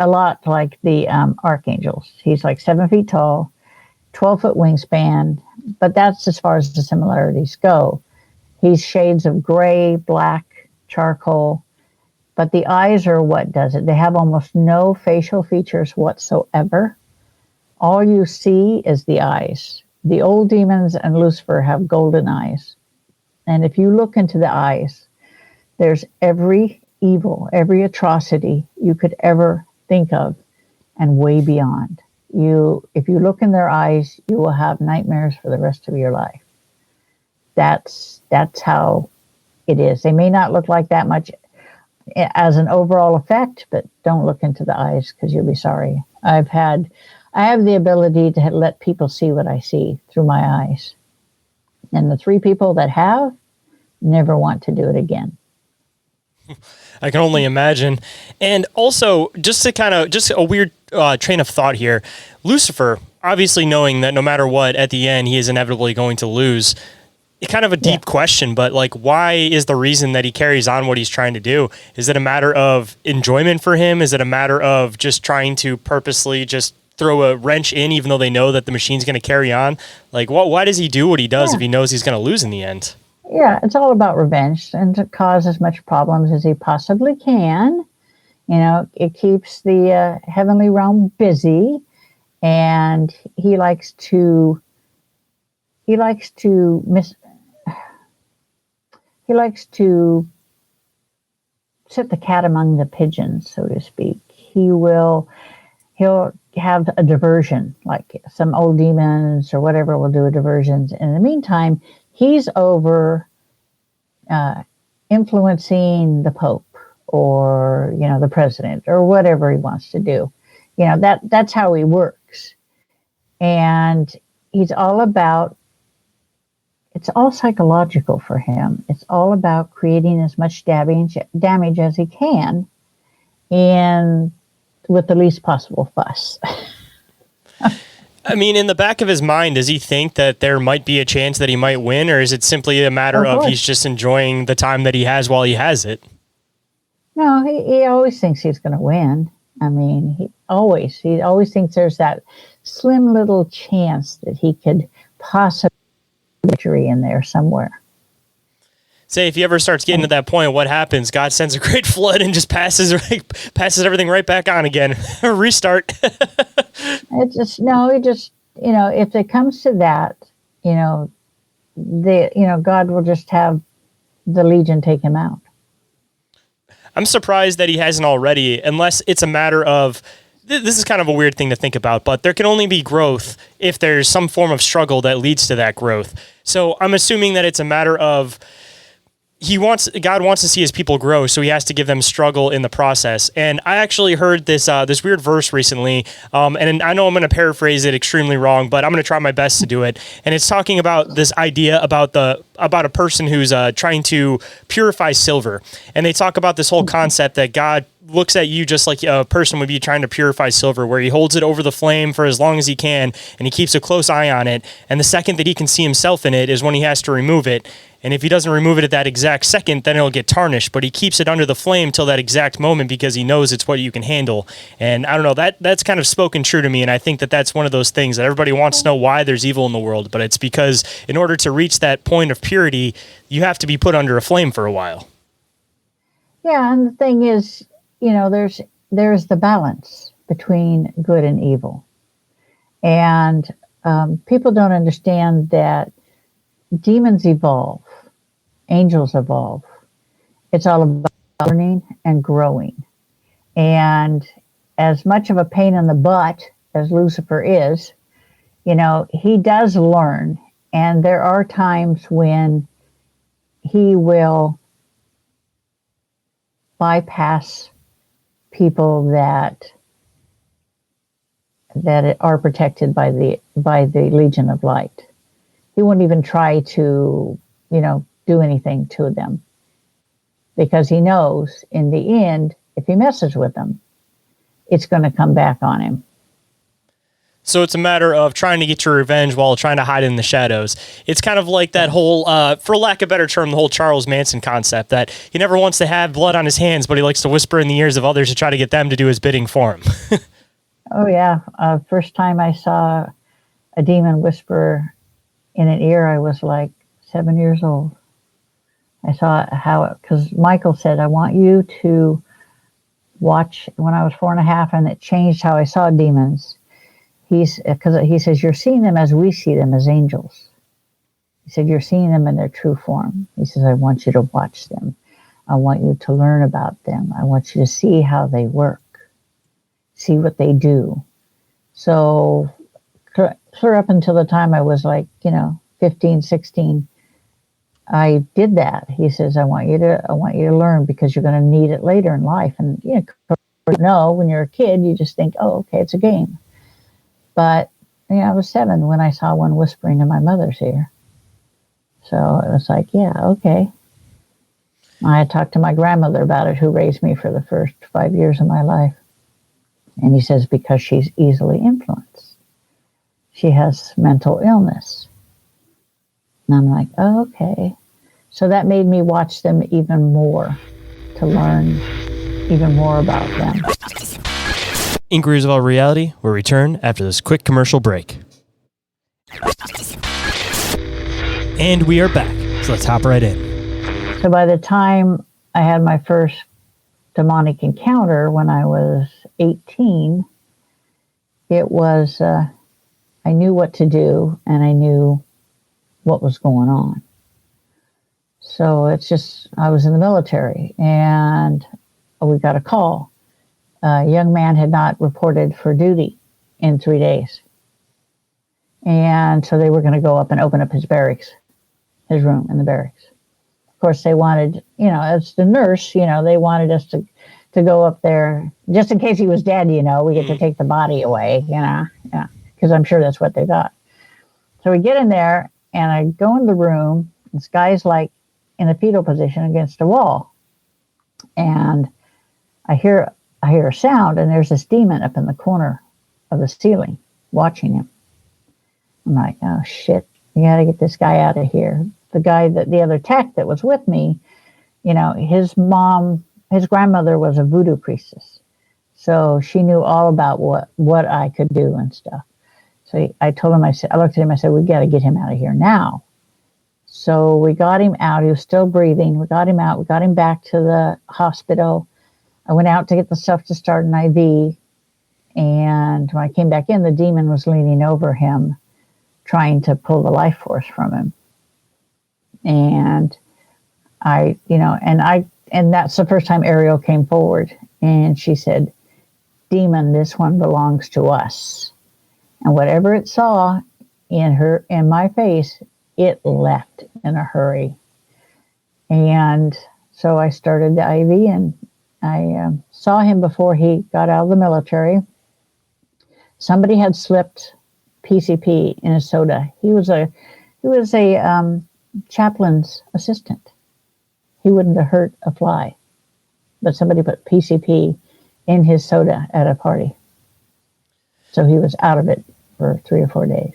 lot like the archangels. He's like 7 feet tall, 12-foot wingspan, but that's as far as the similarities go. He's shades of gray, black, charcoal, but the eyes are what does it. They have almost no facial features whatsoever. All you see is the eyes. The old demons and Lucifer have golden eyes. And if you look into the eyes, there's every evil, every atrocity you could ever think of, and way beyond. if you look in their eyes, you will have nightmares for the rest of your life. That's how it is. They may not look like that much as an overall effect, but don't look into the eyes because you'll be sorry. I have the ability to let people see what I see through my eyes. And the 3 people that have never want to do it again. I can only imagine. And also, just a weird train of thought here. Lucifer, obviously knowing that no matter what, at the end, he is inevitably going to lose. It's kind of a deep question, but like, why is the reason that he carries on what he's trying to do? Is it a matter of enjoyment for him? Is it a matter of just trying to purposely just throw a wrench in, even though they know that the machine's going to carry on? Like, why does he do what he does if he knows he's going to lose in the end? Yeah, it's all about revenge and to cause as much problems as he possibly can. You know, it keeps the heavenly realm busy, and he likes to set the cat among the pigeons, so to speak. He'll have a diversion, like some old demons or whatever will do a diversion. In the meantime, he's over influencing the Pope or, you know, the president or whatever he wants to do. You know, that's how he works. And he's all about, it's all psychological for him. It's all about creating as much damage as he can and with the least possible fuss. I mean, in the back of his mind, does he think that there might be a chance that he might win, or is it simply a matter of he's just enjoying the time that he has while he has it? No, he always thinks he's going to win. I mean, he always thinks there's that slim little chance that he could possibly victory in there somewhere. Say, if he ever starts getting to that point, what happens? God sends a great flood and just passes everything right back on again. Restart. You know, if it comes to that, God will just have the Legion take him out. I'm surprised that he hasn't already, unless it's a matter of, this is kind of a weird thing to think about, but there can only be growth if there's some form of struggle that leads to that growth. So I'm assuming that it's a matter of God wants to see his people grow, so he has to give them struggle in the process. And I actually heard this weird verse recently, and I know I'm going to paraphrase it extremely wrong, but I'm going to try my best to do it. And it's talking about this idea about a person who's trying to purify silver. And they talk about this whole concept that God looks at you just like a person would be trying to purify silver, where he holds it over the flame for as long as he can, and he keeps a close eye on it. And the second that he can see himself in it is when he has to remove it. And if he doesn't remove it at that exact second, then it'll get tarnished. But he keeps it under the flame till that exact moment because he knows it's what you can handle. And I don't know, that's kind of spoken true to me. And I think that that's one of those things that everybody wants to know why there's evil in the world. But it's because in order to reach that point of purity, you have to be put under a flame for a while. Yeah, and the thing is, there's the balance between good and evil. And people don't understand that demons evolve, angels evolve. It's all about learning and growing. And as much of a pain in the butt as Lucifer is, he does learn. And there are times when he will bypass people that are protected by the Legion of Light. He won't even try to, do anything to them, because he knows in the end, if he messes with them, it's going to come back on him. So it's a matter of trying to get your revenge while trying to hide in the shadows. It's kind of like that whole, for lack of a better term, the whole Charles Manson concept, that he never wants to have blood on his hands, but he likes to whisper in the ears of others to try to get them to do his bidding for him. Oh, yeah. First time I saw a demon whisper in an ear, I was like 7 years old. I saw because Michael said, I want you to watch when I was 4.5, and it changed how I saw demons. Because he says, you're seeing them as we see them, as angels. He said, you're seeing them in their true form. He says, I want you to watch them. I want you to learn about them. I want you to see how they work, see what they do. So clear up until the time I was like, 15, 16, I did that. He says, I want you to learn because you're going to need it later in life. And, no, when you're a kid, you just think, oh, okay, it's a game. But, I was 7 when I saw one whispering in my mother's ear. So it was like, yeah, okay. I had talked to my grandmother about it, who raised me for the first 5 years of my life. And he says, because she's easily influenced. She has mental illness. And I'm like, oh, okay. So that made me watch them even more, to learn even more about them. Inquiries About Reality will return after this quick commercial break. And we are back, so let's hop right in. So by the time I had my first demonic encounter when I was 18, it was, I knew what to do and I knew what was going on. So it's just, I was in the military and we got a call. A young man had not reported for duty in 3 days. And so they were going to go up and open up his barracks, his room in the barracks. Of course, they wanted, as the nurse, they wanted us to go up there just in case he was dead, we get to take the body away, because I'm sure that's what they thought. So we get in there and I go in the room. This guy's like in a fetal position against a wall. And I hear a sound, and there's this demon up in the corner of the ceiling watching him. I'm like, oh shit, you got to get this guy out of here. The other tech that was with me, his grandmother was a voodoo priestess. So she knew all about what I could do and stuff. So I told him, I looked at him, I said, we got to get him out of here now. So we got him out. He was still breathing. We got him out. We got him back to the hospital. I went out to get the stuff to start an IV. And when I came back in, the demon was leaning over him, trying to pull the life force from him. And and that's the first time Ariel came forward. And she said, demon, this one belongs to us. And whatever it saw in my face, it left in a hurry. And so I started the IV, and I saw him before he got out of the military. Somebody had slipped PCP in his soda. He was a chaplain's assistant. He wouldn't have hurt a fly, but somebody put PCP in his soda at a party. So he was out of it for 3 or 4 days.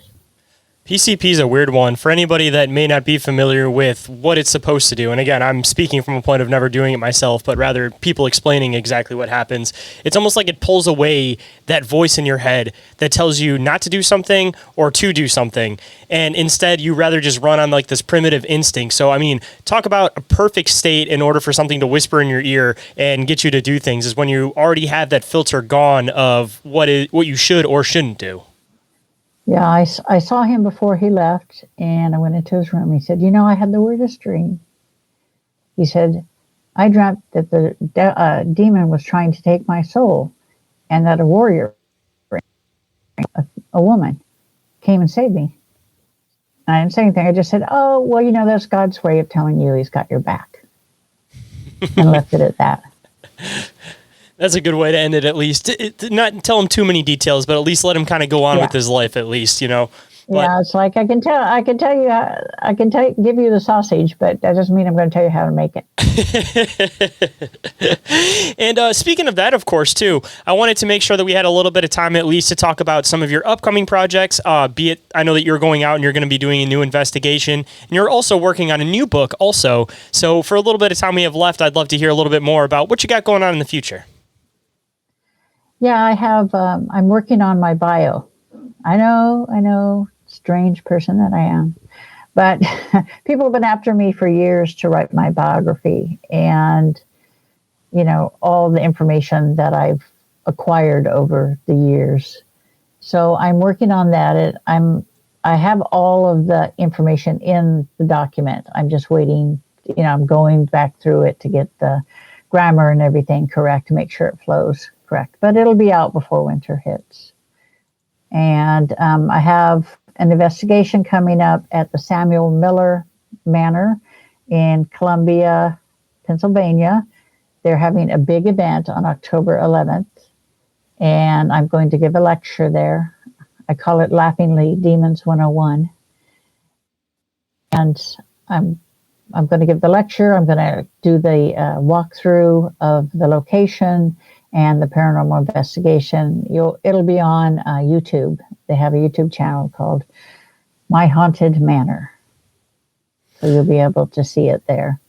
PCP is a weird one for anybody that may not be familiar with what it's supposed to do. And again, I'm speaking from a point of never doing it myself, but rather people explaining exactly what happens. It's almost like it pulls away that voice in your head that tells you not to do something or to do something. And instead, you rather just run on like this primitive instinct. So, I mean, talk about a perfect state in order for something to whisper in your ear and get you to do things is when you already have that filter gone of what you should or shouldn't do. Yeah, I saw him before he left, and I went into his room. He said, I had the weirdest dream. He said, I dreamt that the demon was trying to take my soul, and that a warrior, a woman, came and saved me. And I didn't say anything. I just said, oh, well, that's God's way of telling you he's got your back. And left it at that. That's a good way to end it, at least. Not tell him too many details, but at least let him kind of go on with his life, at least, But, yeah, it's like I can give you the sausage, but that doesn't mean I'm going to tell you how to make it. And speaking of that, of course, too, I wanted to make sure that we had a little bit of time at least to talk about some of your upcoming projects. Be it, I know that you're going out and you're going to be doing a new investigation, and you're also working on a new book also. So for a little bit of time we have left, I'd love to hear a little bit more about what you got going on in the future. Yeah, I have. I'm working on my bio. I know, strange person that I am. But people have been after me for years to write my biography and, all the information that I've acquired over the years. So I'm working on that. I have all of the information in the document. I'm just waiting, I'm going back through it to get the grammar and everything correct to make sure it flows correct. But it'll be out before winter hits. And I have an investigation coming up at the Samuel Miller Manor in Columbia, Pennsylvania. They're having a big event on October 11th, and I'm going to give a lecture there. I call it Laughingly Demons 101. And I'm going to give the lecture. I'm going to do the walkthrough of the location and the paranormal investigation. It'll be on YouTube. They have a YouTube channel called My Haunted Manor. So you'll be able to see it there.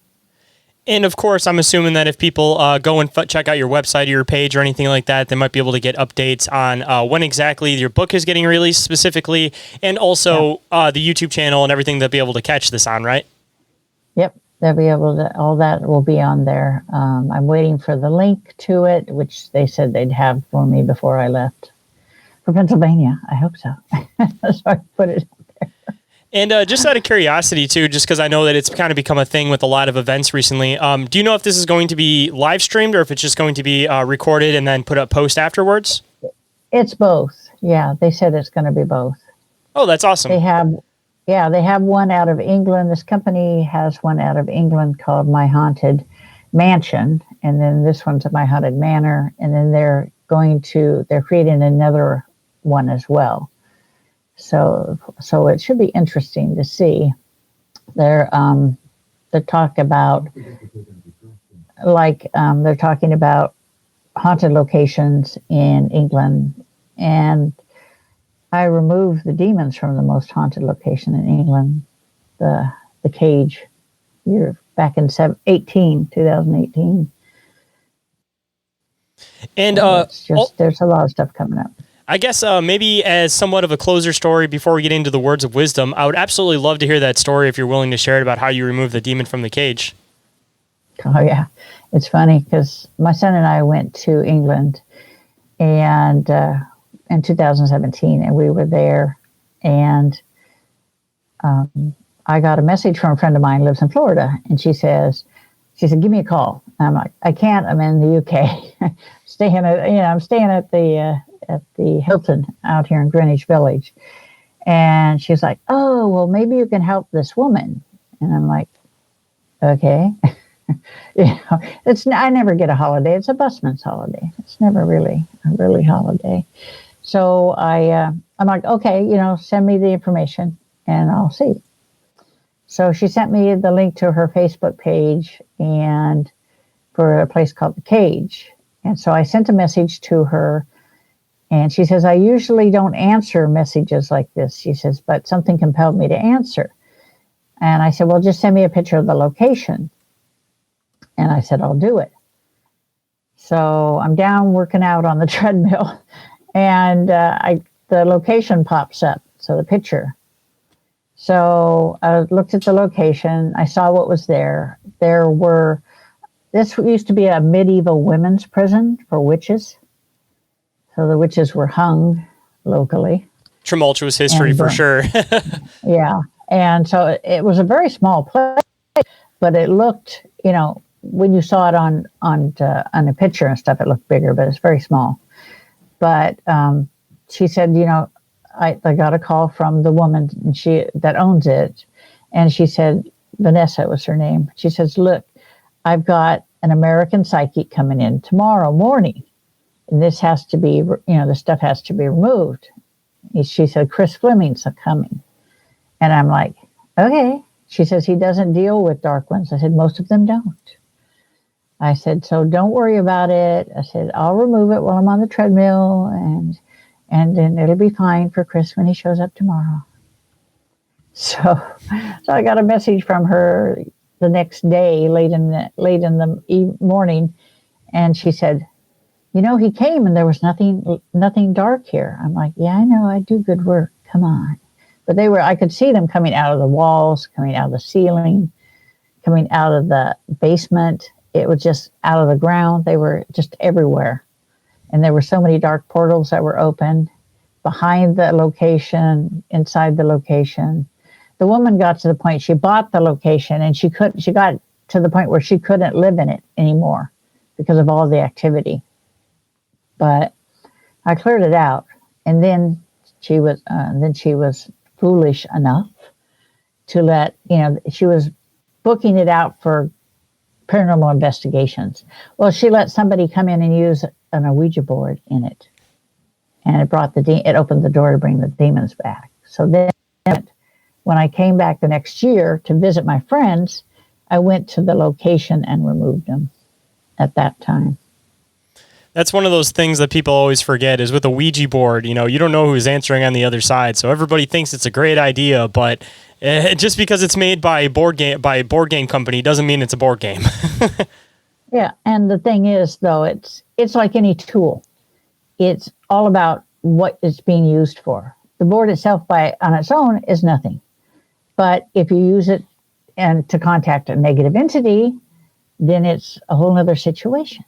And of course, I'm assuming that if people go and check out your website or your page or anything like that, they might be able to get updates on when exactly your book is getting released specifically, and also the YouTube channel and everything they'll be able to catch this on, right? Yep, they'll be able to, all that will be on there. I'm waiting for the link to it, which they said they'd have for me before I left for Pennsylvania. I hope so. So I put it there. And just out of curiosity, too, just because I know that it's kind of become a thing with a lot of events recently, do you know if this is going to be live streamed or if it's just going to be recorded and then put up post afterwards? It's both. Yeah, they said it's going to be both. Oh, that's awesome. They have one out of England. This company has one out of England called My Haunted Mansion, and then this one's at My Haunted Manor, and then they're creating another one as well. So it should be interesting to see. They're talking about they're talking about haunted locations in England, and I removed the demons from the most haunted location in England, the cage, back in 2018. And there's a lot of stuff coming up. I guess maybe as somewhat of a closer story before we get into the words of wisdom, I would absolutely love to hear that story if you're willing to share it about how you removed the demon from the cage. Oh, yeah. It's funny because my son and I went to England and in 2017, and we were there, and I got a message from a friend of mine who lives in Florida, and she said, give me a call. And I'm like, I can't, I'm in the UK. I'm staying at the Hilton out here in Greenwich Village. And she's like, oh, well, maybe you can help this woman. And I'm like, okay. I never get a holiday. It's a busman's holiday. It's never really a holiday. So I'm like, okay, send me the information and I'll see. So she sent me the link to her Facebook page and for a place called The Cage. And so I sent a message to her, and she says, I usually don't answer messages like this. She says, but something compelled me to answer. And I said, well, just send me a picture of the location. And I said, I'll do it. So I'm down working out on the treadmill, and the location pops up, so the picture. So I looked at the location. I saw what was there. This used to be a medieval women's prison for witches. So the witches were hung locally. Tumultuous history for sure. Yeah. And so it was a very small place, but it looked, when you saw it on a picture and stuff, it looked bigger, but it's very small. But she said, I got a call from the woman that owns it, and she said, Vanessa was her name. She says, look, I've got an American psychic coming in tomorrow morning, and this has to be, the stuff has to be removed. She said, Chris Fleming's coming. And I'm like, okay. She says, he doesn't deal with dark ones. I said, most of them don't. I said, so don't worry about it. I said, I'll remove it while I'm on the treadmill, and then it'll be fine for Chris when he shows up tomorrow. So I got a message from her the next day, late in the morning, and she said, he came and there was nothing dark here. I'm like, yeah, I know, I do good work. Come on. But I could see them coming out of the walls, coming out of the ceiling, coming out of the basement. It was just out of the ground. They were just everywhere. And there were so many dark portals that were open behind the location, inside the location. The woman got to the point, she bought the location, and she got to the point where she couldn't live in it anymore because of all the activity. But I cleared it out. And then Then she was foolish enough to let, she was booking it out for paranormal investigations. Well, she let somebody come in and use an Ouija board in it. And it opened the door to bring the demons back. So then when I came back the next year to visit my friends, I went to the location and removed them at that time. That's one of those things that people always forget is with a Ouija board, you don't know who's answering on the other side. So everybody thinks it's a great idea, but just because it's made by a board game company doesn't mean it's a board game. Yeah, and the thing is, though, it's like any tool. It's all about what it's being used for. The board itself on its own is nothing. But if you use it and to contact a negative entity, then it's a whole other situation.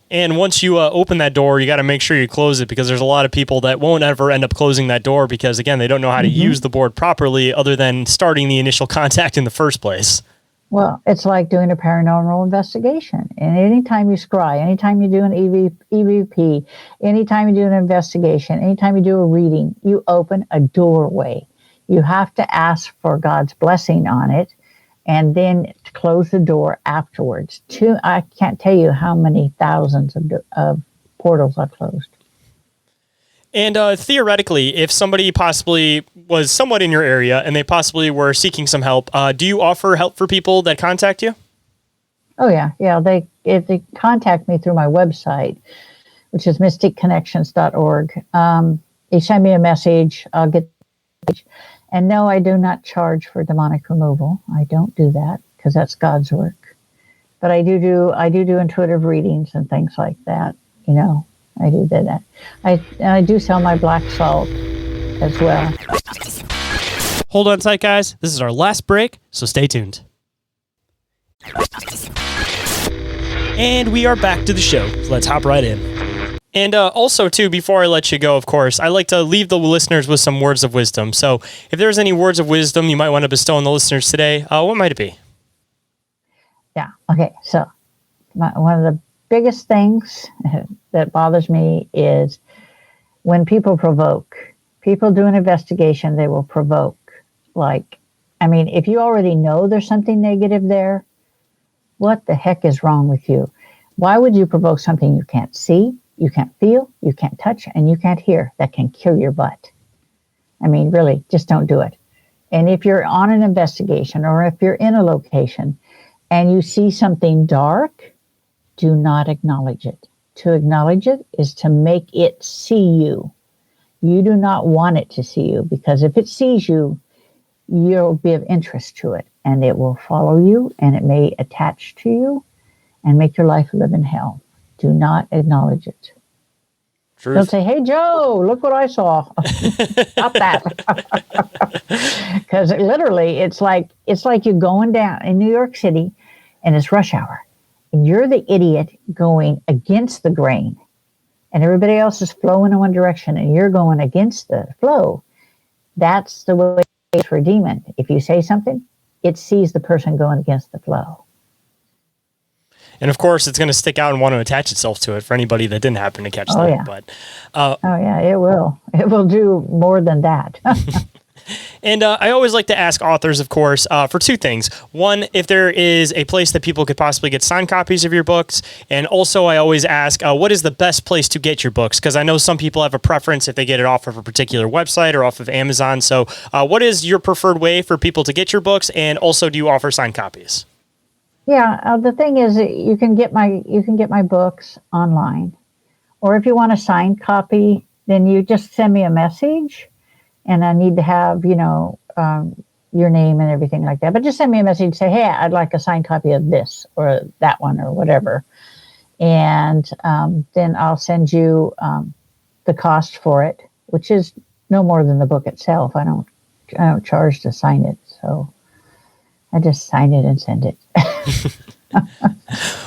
And once you open that door, you got to make sure you close it because there's a lot of people that won't ever end up closing that door because, again, they don't know how to use the board properly other than starting the initial contact in the first place. Well, it's like doing a paranormal investigation. And anytime you scry, anytime you do an EVP, anytime you do an investigation, anytime you do a reading, you open a doorway. You have to ask for God's blessing on it and then close the door afterwards. I can't tell you how many thousands of portals I've closed. And theoretically, if somebody possibly was somewhat in your area and they possibly were seeking some help, do you offer help for people that contact you? Oh, yeah. Yeah, if they contact me through my website, which is mysticconnections.org. They send me a message. I'll get the message. And no, I do not charge for demonic removal. I don't do that because that's God's work. But I do intuitive readings and things like that. I do that. I do sell my black salt as well. Hold on tight, guys. This is our last break, so stay tuned. And we are back to the show. So let's hop right in. And also, too, before I let you go, of course, I like to leave the listeners with some words of wisdom. So if there's any words of wisdom you might want to bestow on the listeners today, what might it be? Yeah. Okay. So one of the biggest things that bothers me is when people provoke. People do an investigation, they will provoke. If you already know there's something negative there, what the heck is wrong with you? Why would you provoke something you can't see, you can't feel, you can't touch, and you can't hear that can kill your butt? Really, just don't do it. And if you're on an investigation or if you're in a location and you see something dark, do not acknowledge it. To acknowledge it is to make it see you. You do not want it to see you because if it sees you, you'll be of interest to it and it will follow you and it may attach to you and make your life live in hell. Do not acknowledge it. Truth. They'll say, "Hey, Joe, look what I saw." Stop that. Because literally, it's like you're going down in New York City and it's rush hour. And you're the idiot going against the grain. And everybody else is flowing in one direction and you're going against the flow. That's the way it is for a demon. If you say something, it sees the person going against the flow. And of course, it's going to stick out and want to attach itself to it for anybody that didn't happen to catch that. Yeah. But, it will. It will do more than that. And I always like to ask authors, of course, for two things. One, if there is a place that people could possibly get signed copies of your books. And also, I always ask, what is the best place to get your books? Because I know some people have a preference if they get it off of a particular website or off of Amazon. So what is your preferred way for people to get your books? And also, do you offer signed copies? Yeah, the thing is, you can get my books online. Or if you want a signed copy, then you just send me a message. And I need to have, your name and everything like that. But just send me a message, say, "Hey, I'd like a signed copy of this or that one or whatever." And then I'll send you the cost for it, which is no more than the book itself. I don't charge to sign it. So I just sign it and send it.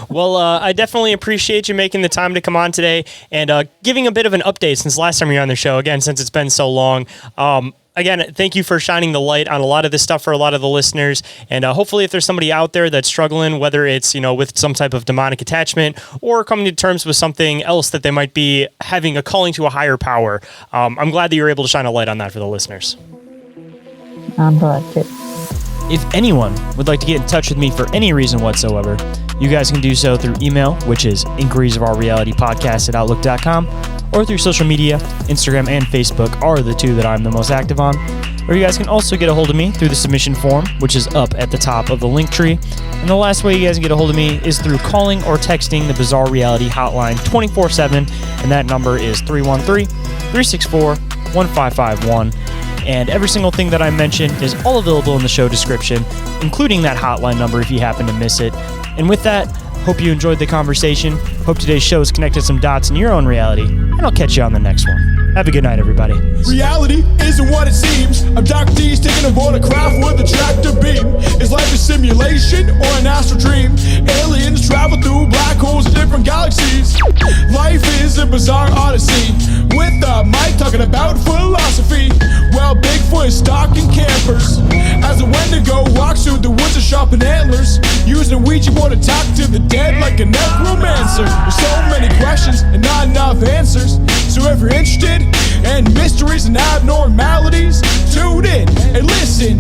Well, I definitely appreciate you making the time to come on today and giving a bit of an update since last time you were on the show. Again, since it's been so long, again, thank you for shining the light on a lot of this stuff for a lot of the listeners. And hopefully if there's somebody out there that's struggling, whether it's, with some type of demonic attachment or coming to terms with something else that they might be having a calling to a higher power, I'm glad that you're able to shine a light on that for the listeners. I'm glad too. If anyone would like to get in touch with me for any reason whatsoever, you guys can do so through email, which is inquiriesofourrealitypodcast@outlook.com, or through social media. Instagram and Facebook are the two that I'm the most active on. Or you guys can also get a hold of me through the submission form, which is up at the top of the link tree. And the last way you guys can get a hold of me is through calling or texting the Bizarre Reality hotline 24/7, and that number is 313-364-1551. And every single thing that I mentioned is all available in the show description, including that hotline number if you happen to miss it. And with that, hope you enjoyed the conversation. Hope today's show has connected some dots in your own reality, and I'll catch you on the next one. Have a good night, everybody. Reality isn't what it seems. I'm Dr. D's taking aboard a craft with a tractor beam. Is life a simulation or an astral dream? Aliens travel through black holes in different galaxies. Life is a bizarre odyssey, with Mike talking about philosophy. Well, Bigfoot is stalking campers as a Wendigo walks through the woods of sharpened antlers, using a Ouija board to talk to the dead like a necromancer. There's so many questions and not enough answers. So if you're interested in mysteries and abnormalities, tune in and listen.